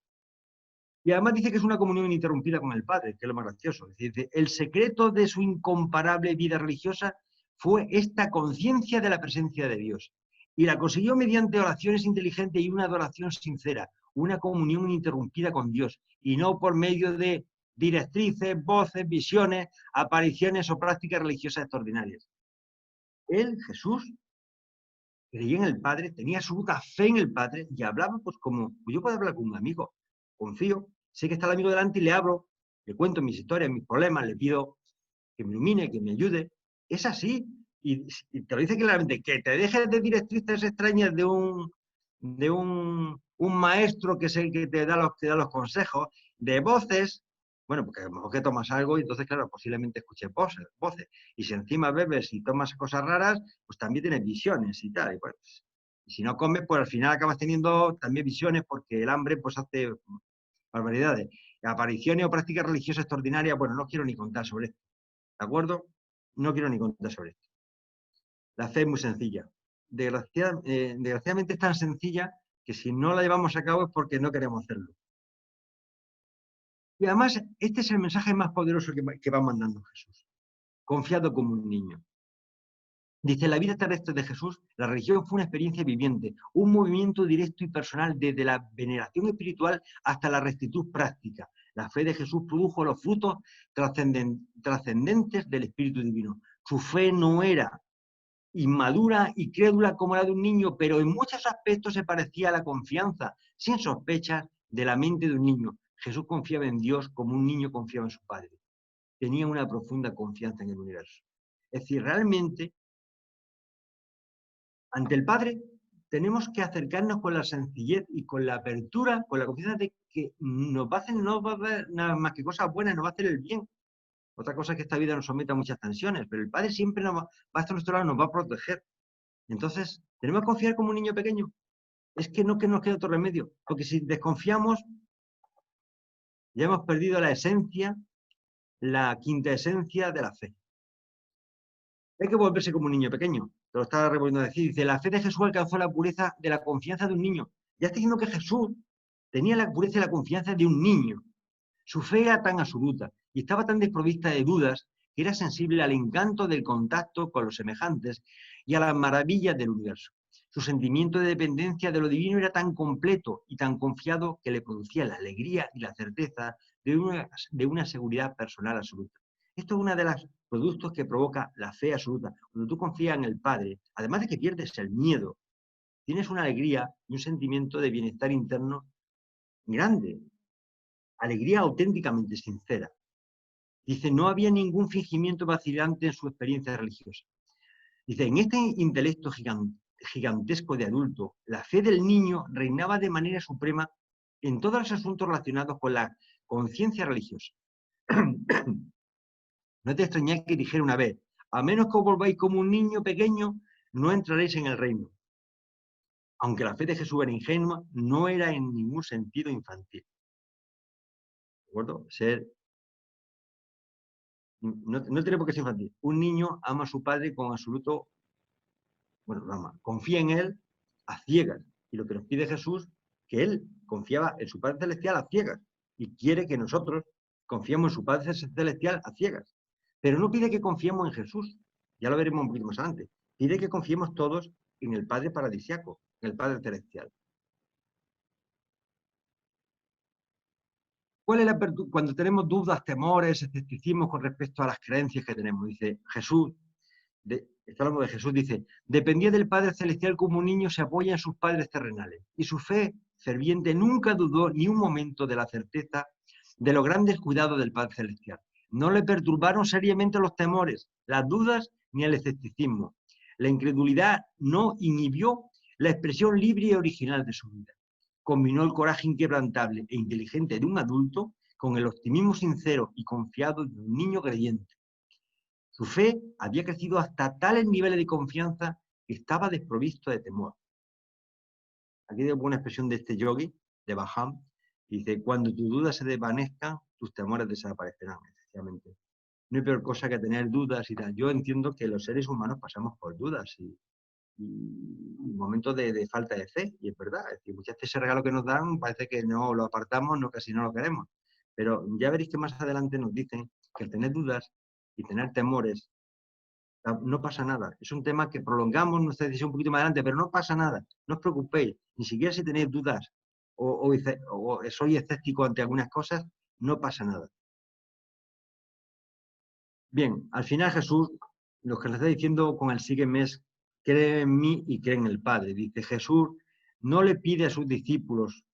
S3: Y además dice que es una comunión ininterrumpida con el Padre, que es lo más gracioso. Dice, el secreto de su incomparable vida religiosa fue esta conciencia de la presencia de Dios. Y la consiguió mediante oraciones inteligentes y una adoración sincera, una comunión ininterrumpida con Dios, y no por medio de directrices, voces, visiones, apariciones o prácticas religiosas extraordinarias. Él, Jesús, creía en el Padre, tenía absoluta fe en el Padre y hablaba pues como yo puedo hablar con un amigo. Confío, sé que está el amigo delante y le hablo, le cuento mis historias, mis problemas, le pido que me ilumine, que me ayude. Es así. Y te lo dice claramente, que te dejes de directrices extrañas de un maestro que es el que te da los consejos, de voces. Bueno, porque a lo mejor que tomas algo y entonces, claro, posiblemente escuches voces. Y si encima bebes y tomas cosas raras, pues también tienes visiones y tal. Y, pues, y si no comes, pues al final acabas teniendo también visiones porque el hambre pues hace barbaridades. Apariciones o prácticas religiosas extraordinarias, bueno, no quiero ni contar sobre esto. ¿De acuerdo? No quiero ni contar sobre esto. La fe es muy sencilla. Desgraciadamente es tan sencilla que si no la llevamos a cabo es porque no queremos hacerlo. Y además, este es el mensaje más poderoso que va mandando Jesús. Confiado como un niño. Dice, la vida terrestre de Jesús, la religión fue una experiencia viviente, un movimiento directo y personal desde la veneración espiritual hasta la rectitud práctica. La fe de Jesús produjo los frutos trascendentes del Espíritu Divino. Su fe no era inmadura y crédula como la de un niño, pero en muchos aspectos se parecía a la confianza, sin sospechas, de la mente de un niño. Jesús confiaba en Dios como un niño confiaba en su Padre. Tenía una profunda confianza en el universo. Es decir, realmente, ante el Padre, tenemos que acercarnos con la sencillez y con la apertura, con la confianza de que nos va a hacer, no va a haber nada más que cosas buenas, nos va a hacer el bien. Otra cosa es que esta vida nos somete a muchas tensiones, pero el Padre siempre va a estar a nuestro lado, nos va a proteger. Entonces, ¿tenemos que confiar como un niño pequeño? Es que no que nos quede otro remedio, porque si desconfiamos, ya hemos perdido la esencia, la quinta esencia de la fe. Hay que volverse como un niño pequeño. Te lo estaba volviendo a decir. Dice, la fe de Jesús alcanzó la pureza de la confianza de un niño. Ya está diciendo que Jesús tenía la pureza y la confianza de un niño. Su fe era tan absoluta y estaba tan desprovista de dudas que era sensible al encanto del contacto con los semejantes y a las maravillas del universo. Su sentimiento de dependencia de lo divino era tan completo y tan confiado que le producía la alegría y la certeza de una seguridad personal absoluta. Esto es uno de los productos que provoca la fe absoluta. Cuando tú confías en el Padre, además de que pierdes el miedo, tienes una alegría y un sentimiento de bienestar interno grande. Alegría auténticamente sincera. Dice, no había ningún fingimiento vacilante en su experiencia religiosa. Dice, en este intelecto gigantesco de adulto, la fe del niño reinaba de manera suprema en todos los asuntos relacionados con la conciencia religiosa. No te extrañáis que dijera una vez, a menos que os volváis como un niño pequeño, no entraréis en el reino. Aunque la fe de Jesús era ingenua, no era en ningún sentido infantil. ¿De acuerdo? No tiene por qué ser infantil. Un niño ama a su padre con absoluto, confía en él a ciegas. Y lo que nos pide Jesús, que él confiaba en su Padre Celestial a ciegas. Y quiere que nosotros confiemos en su Padre Celestial a ciegas. Pero no pide que confiemos en Jesús. Ya lo veremos un poquito más adelante. Pide que confiemos todos en el Padre Paradisiaco, en el Padre Celestial. ¿Cuál es cuando tenemos dudas, temores, escepticismo con respecto a las creencias que tenemos? Dice Jesús, está hablando de Jesús, dice, dependía del Padre Celestial como un niño se apoya en sus padres terrenales. Y su fe ferviente nunca dudó ni un momento de la certeza de los grandes cuidados del Padre Celestial. No le perturbaron seriamente los temores, las dudas ni el escepticismo. La incredulidad no inhibió la expresión libre y original de su vida. Combinó el coraje inquebrantable e inteligente de un adulto con el optimismo sincero y confiado de un niño creyente. Su fe había crecido hasta tales niveles de confianza que estaba desprovisto de temor. Aquí tengo una expresión de este yogi, de Baham, dice, cuando tus dudas se desvanezcan, tus temores desaparecerán, efectivamente. No hay peor cosa que tener dudas y tal. Yo entiendo que los seres humanos pasamos por dudas momentos de falta de fe, y es verdad. Es decir, muchas veces ese regalo que nos dan parece que no lo apartamos, no, casi no lo queremos. Pero ya veréis que más adelante nos dicen que el tener dudas y tener temores no pasa nada. Es un tema que prolongamos nuestra decisión un poquito más adelante, pero no pasa nada. No os preocupéis. Ni siquiera si tenéis dudas o sois escépticos ante algunas cosas, no pasa nada. Bien, al final Jesús, lo que le está diciendo con el sígueme es, cree en mí y cree en el Padre. Dice Jesús, no le pide a sus discípulos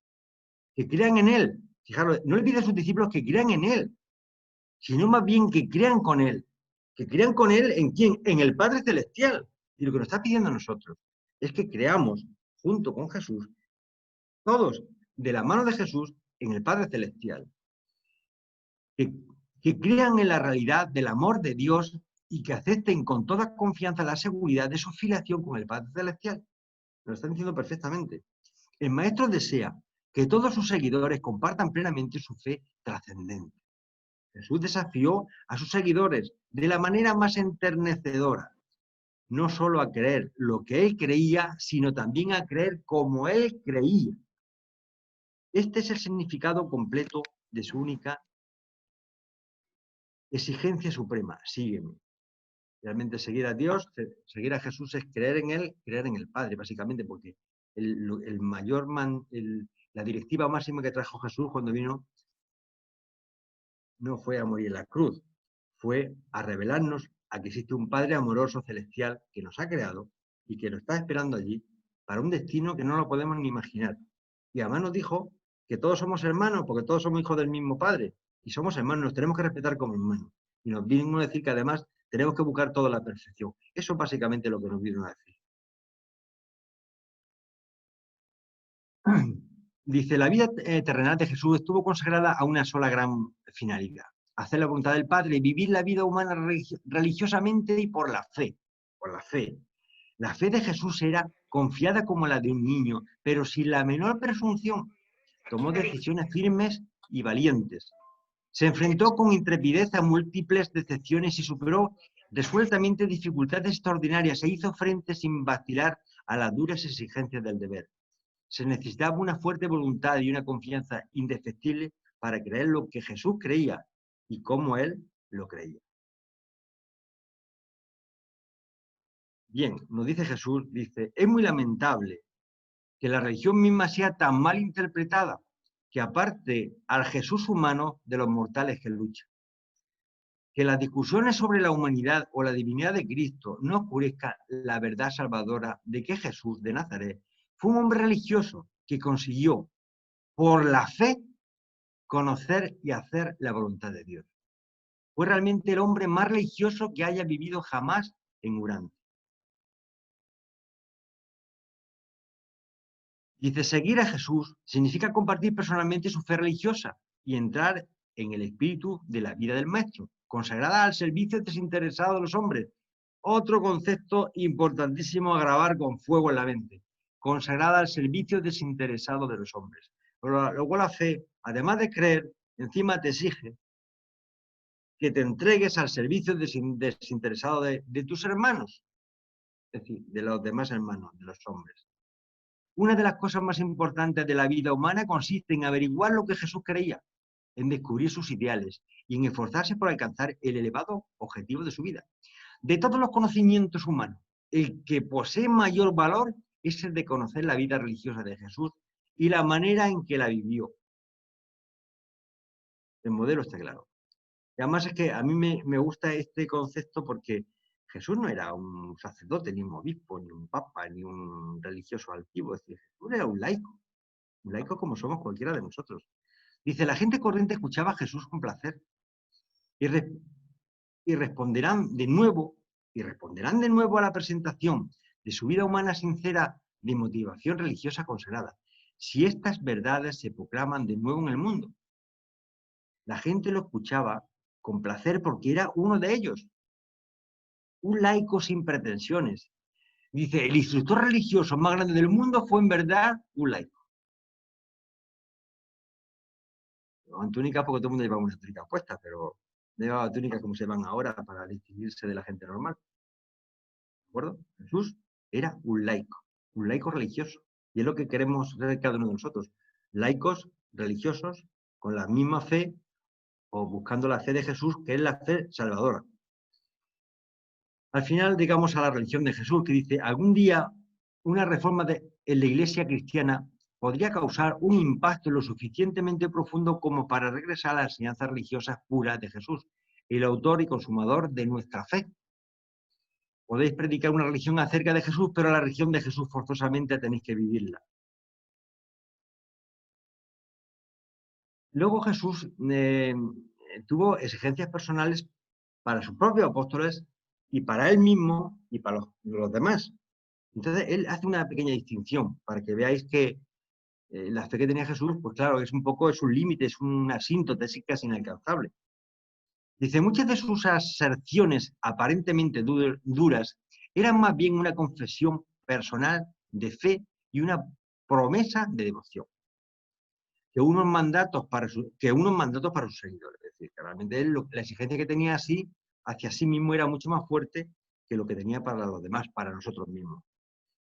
S3: que crean en Él. Fijaros, no le pide a sus discípulos que crean en Él, sino más bien que crean con Él. Que crean con Él ¿en quién? En el Padre Celestial. Y lo que nos está pidiendo a nosotros es que creamos junto con Jesús, todos de la mano de Jesús, en el Padre Celestial. Que crean en la realidad del amor de Dios y que acepten con toda confianza la seguridad de su filiación con el Padre Celestial. Lo están diciendo perfectamente. El Maestro desea que todos sus seguidores compartan plenamente su fe trascendente. Jesús desafió a sus seguidores de la manera más enternecedora, no solo a creer lo que Él creía, sino también a creer como Él creía. Este es el significado completo de su única exigencia suprema, sígueme. Realmente seguir a Dios, seguir a Jesús es creer en Él, creer en el Padre, básicamente, porque la directiva máxima que trajo Jesús cuando vino no fue a morir en la cruz, fue a revelarnos a que existe un Padre amoroso celestial que nos ha creado y que nos está esperando allí para un destino que no lo podemos ni imaginar. Y además nos dijo que todos somos hermanos, porque todos somos hijos del mismo Padre, y somos hermanos, nos tenemos que respetar como hermanos. Y nos vienen a decir que además tenemos que buscar toda la perfección. Eso es básicamente lo que nos vino a decir. Dice, la vida terrenal de Jesús estuvo consagrada a una sola gran finalidad: hacer la voluntad del Padre y vivir la vida humana religiosamente y por la fe. Por la fe. La fe de Jesús era confiada como la de un niño, pero sin la menor presunción. Tomó decisiones firmes y valientes. Se enfrentó con intrepidez a múltiples decepciones y superó resueltamente dificultades extraordinarias e hizo frente sin vacilar a las duras exigencias del deber. Se necesitaba una fuerte voluntad y una confianza indefectible para creer lo que Jesús creía y cómo Él lo creía. Bien, nos dice Jesús, dice, es muy lamentable que la religión misma sea tan mal interpretada que aparte al Jesús humano de los mortales que lucha. Que las discusiones sobre la humanidad o la divinidad de Cristo no oscurezcan la verdad salvadora de que Jesús de Nazaret fue un hombre religioso que consiguió, por la fe, conocer y hacer la voluntad de Dios. Fue realmente el hombre más religioso que haya vivido jamás en Urante. Dice, seguir a Jesús significa compartir personalmente su fe religiosa y entrar en el espíritu de la vida del Maestro, consagrada al servicio desinteresado de los hombres. Otro concepto importantísimo a grabar con fuego en la mente. Consagrada al servicio desinteresado de los hombres. Luego la fe, además de creer, encima te exige que te entregues al servicio desinteresado de tus hermanos, es decir, de los demás hermanos, de los hombres. Una de las cosas más importantes de la vida humana consiste en averiguar lo que Jesús creía, en descubrir sus ideales y en esforzarse por alcanzar el elevado objetivo de su vida. De todos los conocimientos humanos, el que posee mayor valor es el de conocer la vida religiosa de Jesús y la manera en que la vivió. El modelo está claro. Y además es que a mí me gusta este concepto porque Jesús no era un sacerdote, ni un obispo, ni un papa, ni un religioso altivo. Es decir, Jesús era un laico como somos cualquiera de nosotros. Dice, la gente corriente escuchaba a Jesús con placer y responderán de nuevo a la presentación de su vida humana sincera de motivación religiosa consagrada, si estas verdades se proclaman de nuevo en el mundo. La gente lo escuchaba con placer porque era uno de ellos, un laico sin pretensiones. Dice, el instructor religioso más grande del mundo fue en verdad un laico. En túnica, porque todo el mundo llevaba una túnica puesta, pero no llevaba túnicas como se van ahora para distinguirse de la gente normal. ¿De acuerdo? Jesús era un laico religioso. Y es lo que queremos ser cada uno de nosotros, laicos religiosos con la misma fe o buscando la fe de Jesús, que es la fe salvadora. Al final, digamos a la religión de Jesús, que dice, algún día una reforma en la Iglesia cristiana podría causar un impacto lo suficientemente profundo como para regresar a las enseñanzas religiosas puras de Jesús, el autor y consumador de nuestra fe. Podéis predicar una religión acerca de Jesús, pero la religión de Jesús forzosamente tenéis que vivirla. Luego Jesús tuvo exigencias personales para sus propios apóstoles y para él mismo y para los demás. Entonces, él hace una pequeña distinción para que veáis que la fe que tenía Jesús, pues claro, es un límite, es una síntesis casi inalcanzable. Dice, muchas de sus aserciones aparentemente duras eran más bien una confesión personal de fe y una promesa de devoción, que unos mandatos para sus seguidores. Es decir, que realmente él, la exigencia que tenía hacia sí mismo era mucho más fuerte que lo que tenía para los demás, para nosotros mismos.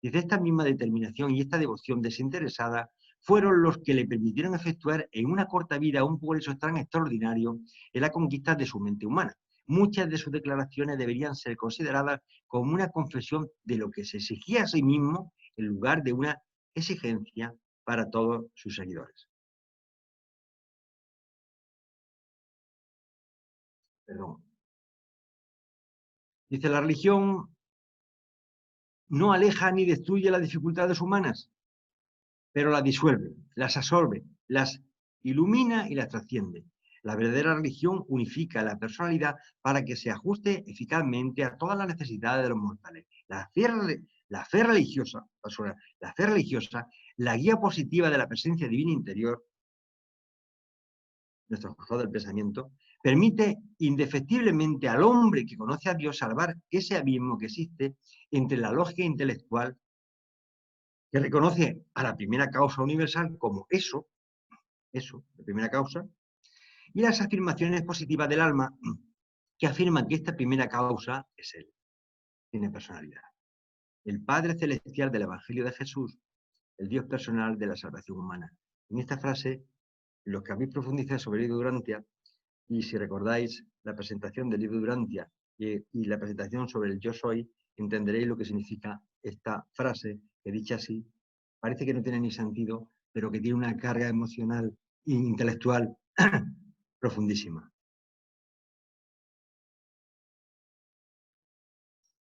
S3: Dice, esta misma determinación y esta devoción desinteresada fueron los que le permitieron efectuar en una corta vida un progreso tan extraordinario en la conquista de su mente humana. Muchas de sus declaraciones deberían ser consideradas como una confesión de lo que se exigía a sí mismo en lugar de una exigencia para todos sus seguidores. Perdón. Dice, la religión no aleja ni destruye las dificultades humanas, pero las disuelve, las absorbe, las ilumina y las trasciende. La verdadera religión unifica la personalidad para que se ajuste eficazmente a todas las necesidades de los mortales. La fe religiosa, la guía positiva de la presencia divina interior, nuestro profesor del pensamiento, permite indefectiblemente al hombre que conoce a Dios salvar ese abismo que existe entre la lógica intelectual, que reconoce a la primera causa universal como eso, la primera causa, y las afirmaciones positivas del alma que afirman que esta primera causa es Él, tiene personalidad. El Padre Celestial del Evangelio de Jesús, el Dios personal de la salvación humana. En esta frase, los que habéis profundizado sobre el libro de Durantia, y si recordáis la presentación del libro de Durantia y la presentación sobre el Yo Soy, entenderéis lo que significa esta frase, que dicha así, parece que no tiene ni sentido, pero que tiene una carga emocional e intelectual profundísima.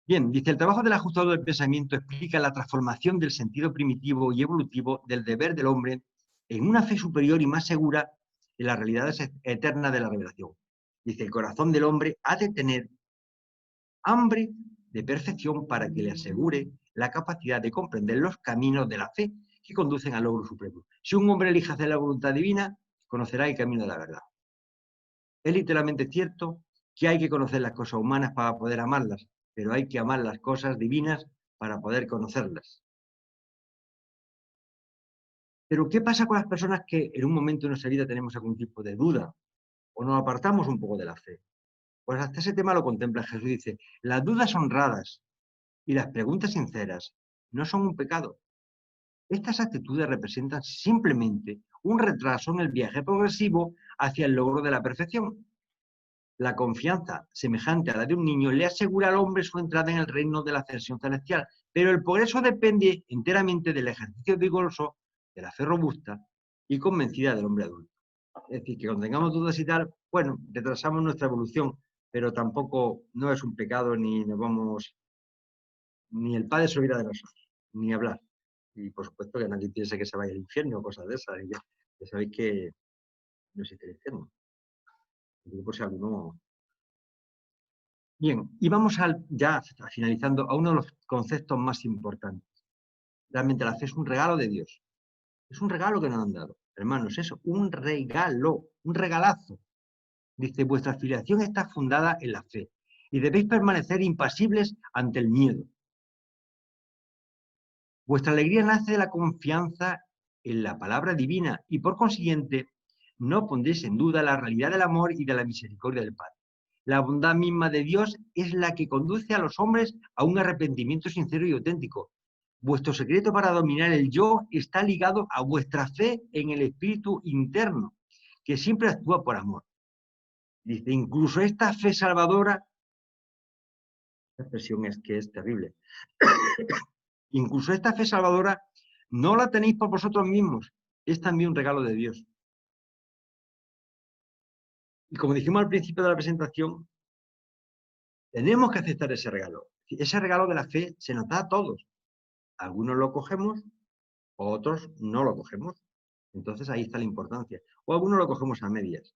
S3: Bien, dice, el trabajo del ajustador del pensamiento explica la transformación del sentido primitivo y evolutivo del deber del hombre en una fe superior y más segura en las realidades eternas de la revelación. Dice, el corazón del hombre ha de tener hambre de perfección para que le asegure la capacidad de comprender los caminos de la fe que conducen al logro supremo. Si un hombre elige hacer la voluntad divina, conocerá el camino de la verdad. Es literalmente cierto que hay que conocer las cosas humanas para poder amarlas, pero hay que amar las cosas divinas para poder conocerlas. Pero ¿qué pasa con las personas que en un momento de nuestra vida tenemos algún tipo de duda o nos apartamos un poco de la fe? Pues hasta ese tema lo contempla Jesús. Dice, las dudas honradas y las preguntas sinceras no son un pecado. Estas actitudes representan simplemente un retraso en el viaje progresivo hacia el logro de la perfección. La confianza, semejante a la de un niño, le asegura al hombre su entrada en el reino de la ascensión celestial, pero el progreso depende enteramente del ejercicio vigoroso, de la fe robusta y convencida del hombre adulto. Es decir, que cuando tengamos dudas y tal, bueno, retrasamos nuestra evolución, pero tampoco no es un pecado ni nos vamos, ni el Padre se olvida de nosotros, ni hablar. Y por supuesto que nadie piense que se vaya al infierno o cosas de esas. Ya sabéis que no existe el infierno. Por si alguno... Bien, y vamos ya finalizando a uno de los conceptos más importantes. Realmente la fe es un regalo de Dios. Es un regalo que nos han dado. Hermanos, es un regalo, un regalazo. Dice, vuestra filiación está fundada en la fe y debéis permanecer impasibles ante el miedo. Vuestra alegría nace de la confianza en la palabra divina y por consiguiente no pondréis en duda la realidad del amor y de la misericordia del Padre. La bondad misma de Dios es la que conduce a los hombres a un arrepentimiento sincero y auténtico. Vuestro secreto para dominar el yo está ligado a vuestra fe en el espíritu interno, que siempre actúa por amor. Dice, incluso esta fe salvadora, esta expresión es que es terrible, incluso esta fe salvadora no la tenéis por vosotros mismos, es también un regalo de Dios. Y como dijimos al principio de la presentación, tenemos que aceptar ese regalo. Ese regalo de la fe se nos da a todos. Algunos lo cogemos, otros no lo cogemos. Entonces ahí está la importancia. O algunos lo cogemos a medias,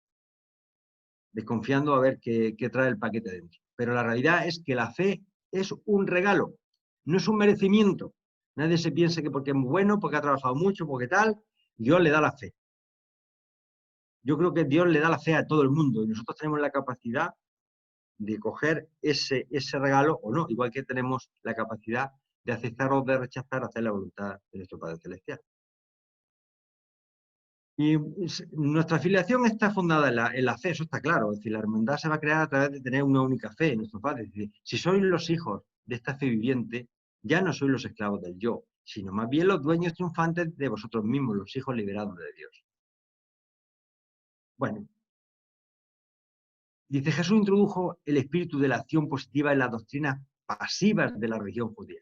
S3: desconfiando a ver qué trae el paquete dentro. Pero la realidad es que la fe es un regalo, no es un merecimiento. Nadie se piense que porque es muy bueno, porque ha trabajado mucho, porque tal, Dios le da la fe. Yo creo que Dios le da la fe a todo el mundo y nosotros tenemos la capacidad de coger ese regalo o no, igual que tenemos la capacidad de aceptar o de rechazar, hacer la voluntad de nuestro Padre Celestial. Y nuestra afiliación está fundada en la fe, eso está claro. Es decir, la hermandad se va a crear a través de tener una única fe en nuestro Padre. Es decir, si sois los hijos de esta fe viviente, ya no sois los esclavos del yo, sino más bien los dueños triunfantes de vosotros mismos, los hijos liberados de Dios. Bueno, dice, Jesús introdujo el espíritu de la acción positiva en las doctrinas pasivas de la religión judía.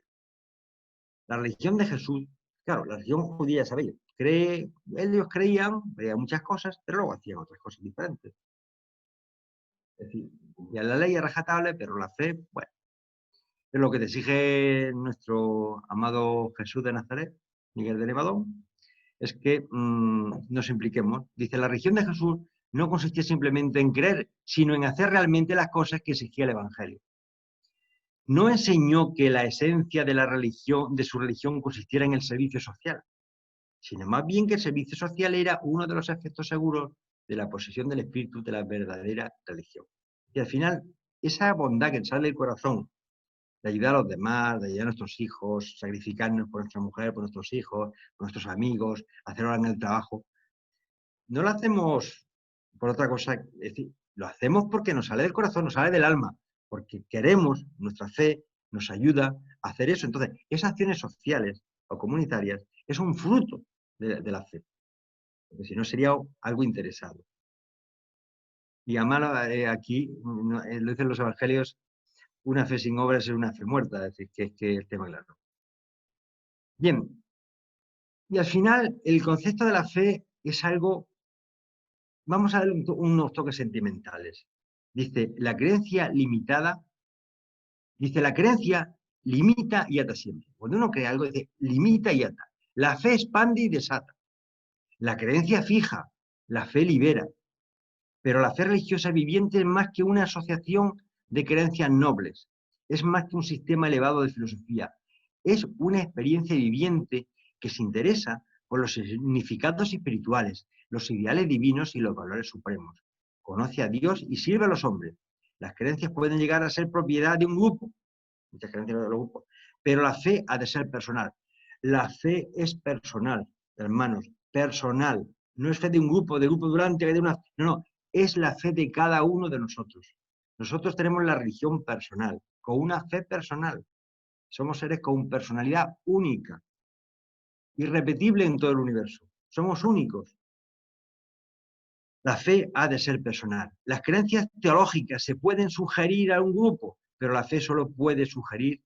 S3: La religión de Jesús, claro, la religión judía, ya sabéis, ellos creían muchas cosas, pero luego hacían otras cosas diferentes. Es decir, ya la ley es rajatabla, pero la fe, bueno, es lo que te exige nuestro amado Jesús de Nazaret, Miguel de Nevadón, es que nos impliquemos. Dice, la religión de Jesús no consistía simplemente en creer, sino en hacer realmente las cosas que exigía el Evangelio. No enseñó que la esencia de la religión, de su religión, consistiera en el servicio social, sino más bien que el servicio social era uno de los efectos seguros de la posesión del espíritu de la verdadera religión. Y al final, esa bondad que sale del corazón, de ayudar a los demás, de ayudar a nuestros hijos, sacrificarnos por nuestra mujer, por nuestros hijos, por nuestros amigos, hacer hora en el trabajo, no lo hacemos por otra cosa, es decir, lo hacemos porque nos sale del corazón, nos sale del alma, porque queremos, nuestra fe nos ayuda a hacer eso. Entonces, esas acciones sociales o comunitarias es un fruto de la fe, porque si no sería algo interesado. Y además aquí, lo dicen los evangelios, una fe sin obras es una fe muerta, es decir, que el tema claro. Bien, y al final el concepto de la fe es algo, vamos a dar unos toques sentimentales. Dice, la creencia limitada, dice, la creencia limita y ata siempre. Cuando uno cree algo, dice, limita y ata. La fe expande y desata. La creencia fija, la fe libera. Pero la fe religiosa viviente es más que una asociación de creencias nobles. Es más que un sistema elevado de filosofía. Es una experiencia viviente que se interesa por los significados espirituales, los ideales divinos y los valores supremos. Conoce a Dios y sirve a los hombres. Las creencias pueden llegar a ser propiedad de un grupo, muchas creencias de los grupos, pero la fe ha de ser personal. La fe es personal, hermanos, personal. No es fe de un grupo durante, de una... No, es la fe de cada uno de nosotros. Nosotros tenemos la religión personal, con una fe personal. Somos seres con personalidad única, irrepetible en todo el universo. Somos únicos. La fe ha de ser personal. Las creencias teológicas se pueden sugerir a un grupo, pero la fe solo puede surgir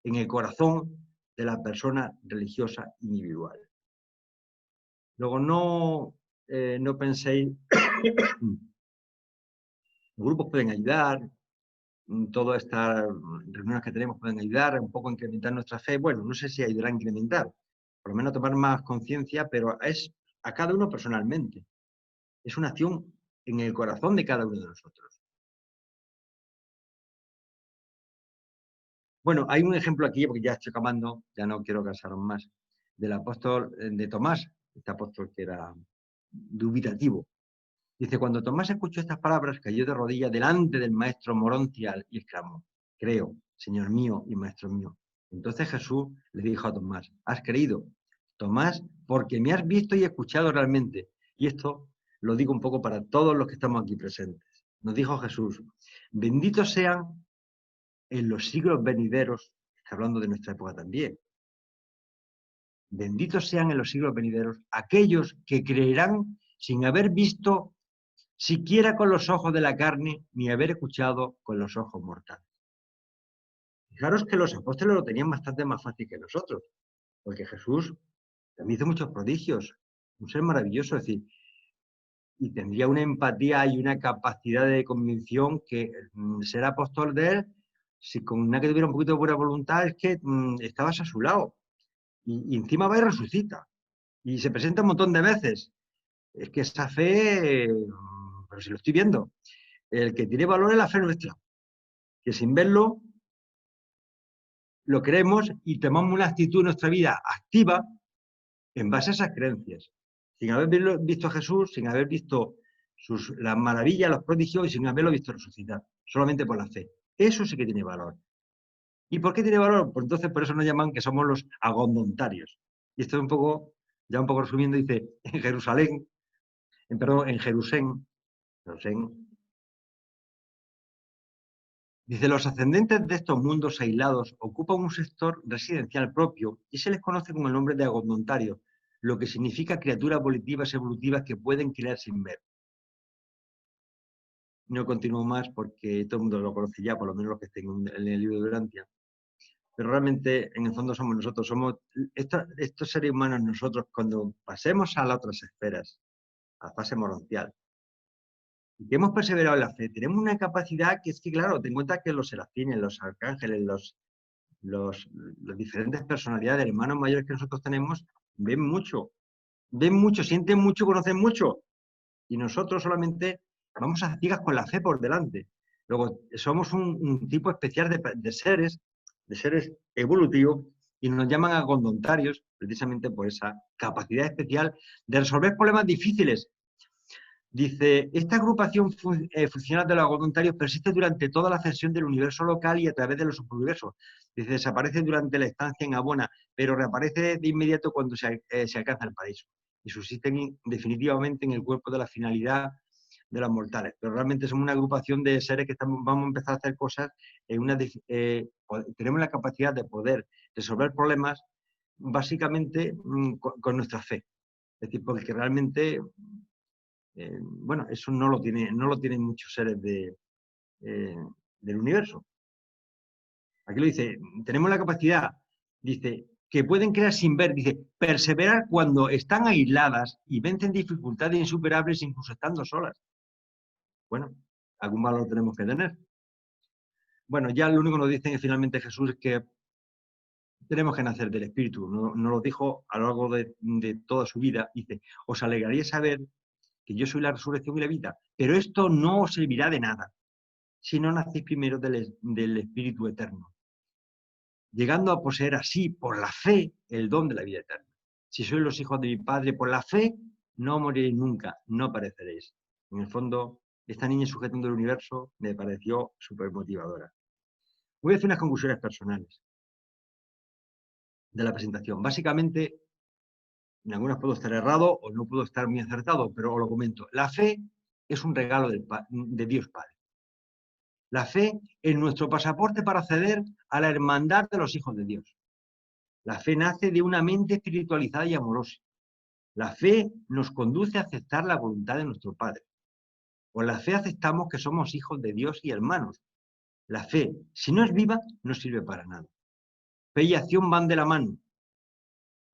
S3: en el corazón de la persona religiosa individual. Luego no penséis, los grupos pueden ayudar, todas estas reuniones que tenemos pueden ayudar un poco a incrementar nuestra fe. Bueno, no sé si ayudará a incrementar, por lo menos tomar más conciencia, pero es a cada uno personalmente. Es una acción en el corazón de cada uno de nosotros. Bueno, hay un ejemplo aquí, porque ya estoy acabando, ya no quiero cansaros más, del apóstol de Tomás, este apóstol que era dubitativo. Dice, cuando Tomás escuchó estas palabras, cayó de rodillas delante del maestro Moroncial y exclamó, creo, Señor mío y Maestro mío. Entonces Jesús le dijo a Tomás, has creído, Tomás, porque me has visto y escuchado realmente. Y esto lo digo un poco para todos los que estamos aquí presentes. Nos dijo Jesús, benditos sean en los siglos venideros Está hablando de nuestra época también. Benditos sean en los siglos venideros aquellos que creerán sin haber visto siquiera con los ojos de la carne, ni haber escuchado con los ojos mortales. Fijaros que los apóstoles lo tenían bastante más fácil que nosotros, porque Jesús también hizo muchos prodigios, un ser maravilloso, es decir, y tendría una empatía y una capacidad de convicción que ser apóstol de él, si con una que tuviera un poquito de buena voluntad, es que estabas a su lado. Y encima va y resucita. Y se presenta un montón de veces. Es que esa fe, pero si lo estoy viendo, el que tiene valor es la fe nuestra, que sin verlo lo creemos y tomamos una actitud en nuestra vida activa en base a esas creencias. Sin haber visto a Jesús, sin haber visto las maravillas, los prodigios y sin haberlo visto resucitar, solamente por la fe. Eso sí que tiene valor. ¿Y por qué tiene valor? Pues entonces por eso nos llaman que somos los agondontarios. Y esto es un poco, ya un poco resumiendo, dice, en Jerusalén, en Jerusalén, dice, los ascendentes de estos mundos aislados ocupan un sector residencial propio y se les conoce con el nombre de agondontarios, lo que significa criaturas volitivas evolutivas que pueden crear sin ver. No continúo más porque todo el mundo lo conoce ya, por lo menos los que estén en el libro de Urantia. Pero realmente, en el fondo, somos nosotros, somos estos seres humanos nosotros, cuando pasemos a las otras esferas, a la fase morontial, y que hemos perseverado en la fe, tenemos una capacidad que es que, claro, ten en cuenta que los serafines, los arcángeles, las diferentes personalidades de hermanos mayores que nosotros tenemos, ven mucho, sienten mucho, conocen mucho, y nosotros solamente vamos a ciegas con la fe por delante. Luego, somos un tipo especial de seres evolutivos, y nos llaman agondontarios precisamente por esa capacidad especial de resolver problemas difíciles. Dice, esta agrupación funcional de los agondontarios persiste durante toda la ascensión del universo local y a través de los subuniversos. Dice, desaparece durante la estancia en Abona, pero reaparece de inmediato cuando se alcanza el paraíso. Y subsisten definitivamente en el cuerpo de la finalidad de los mortales. Pero realmente somos una agrupación de seres que vamos a empezar a hacer cosas, tenemos la capacidad de poder resolver problemas básicamente con nuestra fe. Es decir, porque realmente, bueno, eso no lo tienen muchos seres del universo. Aquí lo dice, tenemos la capacidad, dice, que pueden crear sin ver, dice, perseverar cuando están aisladas y vencen dificultades insuperables incluso estando solas. Bueno, algún valor tenemos que tener. Bueno, ya lo único que nos dice finalmente Jesús es que tenemos que nacer del Espíritu. Nos lo dijo a lo largo de toda su vida. Dice, os alegraría saber que yo soy la resurrección y la vida, pero esto no os servirá de nada si no nacéis primero del Espíritu eterno, llegando a poseer así, por la fe, el don de la vida eterna. Si sois los hijos de mi Padre, por la fe, no moriréis nunca, no pereceréis. En el fondo, esta niña sujetando el universo me pareció súper motivadora. Voy a hacer unas conclusiones personales de la presentación. Básicamente, en algunas puedo estar errado o no puedo estar muy acertado, pero os lo comento. La fe es un regalo de Dios Padre. La fe es nuestro pasaporte para acceder a la hermandad de los hijos de Dios. La fe nace de una mente espiritualizada y amorosa. La fe nos conduce a aceptar la voluntad de nuestro Padre. Con la fe aceptamos que somos hijos de Dios y hermanos. La fe, si no es viva, no sirve para nada. Fe y acción van de la mano.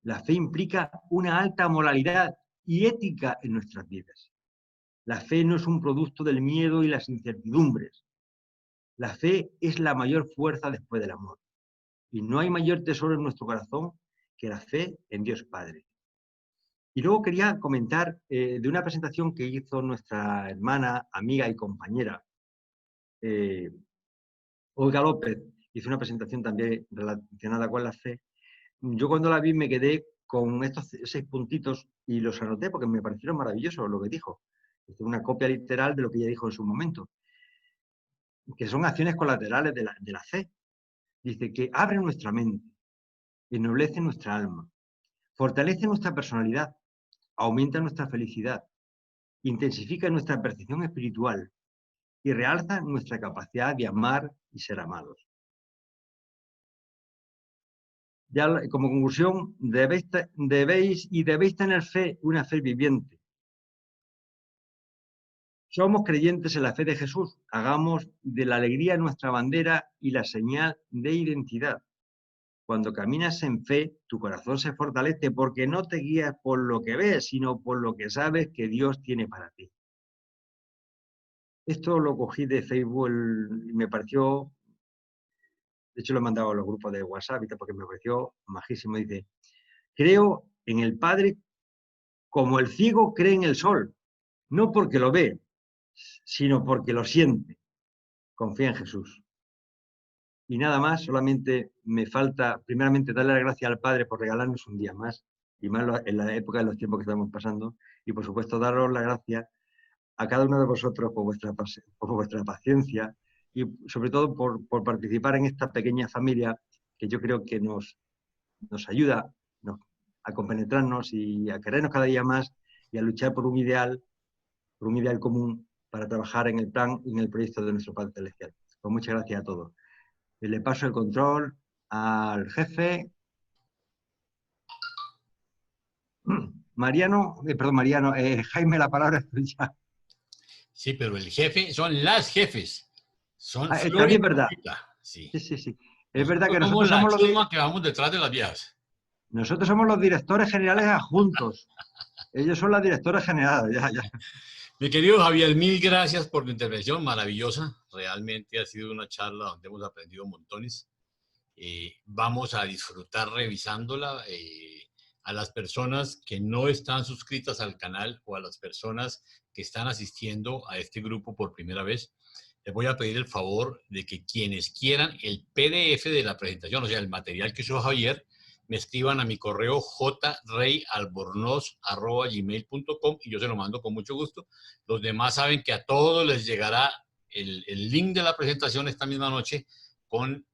S3: La fe implica una alta moralidad y ética en nuestras vidas. La fe no es un producto del miedo y las incertidumbres. La fe es la mayor fuerza después del amor. Y no hay mayor tesoro en nuestro corazón que la fe en Dios Padre. Y luego quería comentar de una presentación que hizo nuestra hermana, amiga y compañera, Olga López. Hizo una presentación también relacionada con la fe. Yo cuando la vi me quedé con estos 6 puntitos y los anoté porque me parecieron maravillosos lo que dijo. Es una copia literal de lo que ella dijo en su momento, que son acciones colaterales de la fe. Dice que abre nuestra mente, ennoblece nuestra alma, fortalece nuestra personalidad, aumenta nuestra felicidad, intensifica nuestra percepción espiritual y realza nuestra capacidad de amar y ser amados. Ya como conclusión, debéis tener fe, una fe viviente. Somos creyentes en la fe de Jesús. Hagamos de la alegría nuestra bandera y la señal de identidad. Cuando caminas en fe, tu corazón se fortalece porque no te guías por lo que ves, sino por lo que sabes que Dios tiene para ti. Esto lo cogí de Facebook y me pareció, de hecho lo he mandado a los grupos de WhatsApp porque me pareció majísimo. Dice, creo en el Padre como el ciego cree en el sol, no porque lo ve, sino porque lo siente. Confía en Jesús. Y nada más, solamente me falta, primeramente, darle las gracias al Padre por regalarnos un día más, y más en la época de los tiempos que estamos pasando, y por supuesto daros las gracias a cada uno de vosotros por vuestra paciencia y sobre todo por participar en esta pequeña familia que yo creo que nos ayuda a compenetrarnos y a querernos cada día más y a luchar por un ideal común para trabajar en el plan y en el proyecto de nuestro Padre Celestial. Pues muchas gracias a todos. Le paso el control al jefe. Jaime, la palabra es tuya.
S2: Sí, pero el jefe son las jefes. Son
S3: también es verdad.
S2: Sí.
S3: Sí. Es verdad que
S2: nosotros somos los que vamos detrás de las viejas.
S3: Nosotros somos los directores generales adjuntos. Ellos son las directoras generales. Ya.
S2: Mi querido Javier, mil gracias por tu intervención maravillosa. Realmente ha sido una charla donde hemos aprendido montones. Vamos a disfrutar revisándola. A las personas que no están suscritas al canal o a las personas que están asistiendo a este grupo por primera vez, les voy a pedir el favor de que quienes quieran el PDF de la presentación, o sea, el material que hizo Javier, me escriban a mi correo jreyalbornoz@gmail.com y yo se lo mando con mucho gusto. Los demás saben que a todos les llegará el link de la presentación esta misma noche con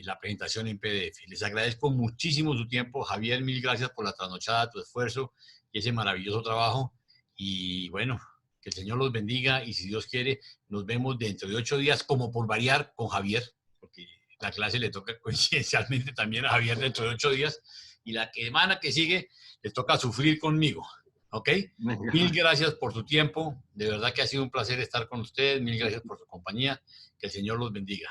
S2: la presentación en PDF. Les agradezco muchísimo su tiempo. Javier, mil gracias por la trasnochada, tu esfuerzo y ese maravilloso trabajo. Y bueno, que el Señor los bendiga y si Dios quiere, nos vemos dentro de 8 días, como por variar, con Javier, porque la clase le toca coincidencialmente también a Javier dentro de 8 días y la semana que sigue le toca sufrir conmigo. ¿Ok? Mil gracias por su tiempo. De verdad que ha sido un placer estar con ustedes. Mil gracias por su compañía. Que el Señor los bendiga.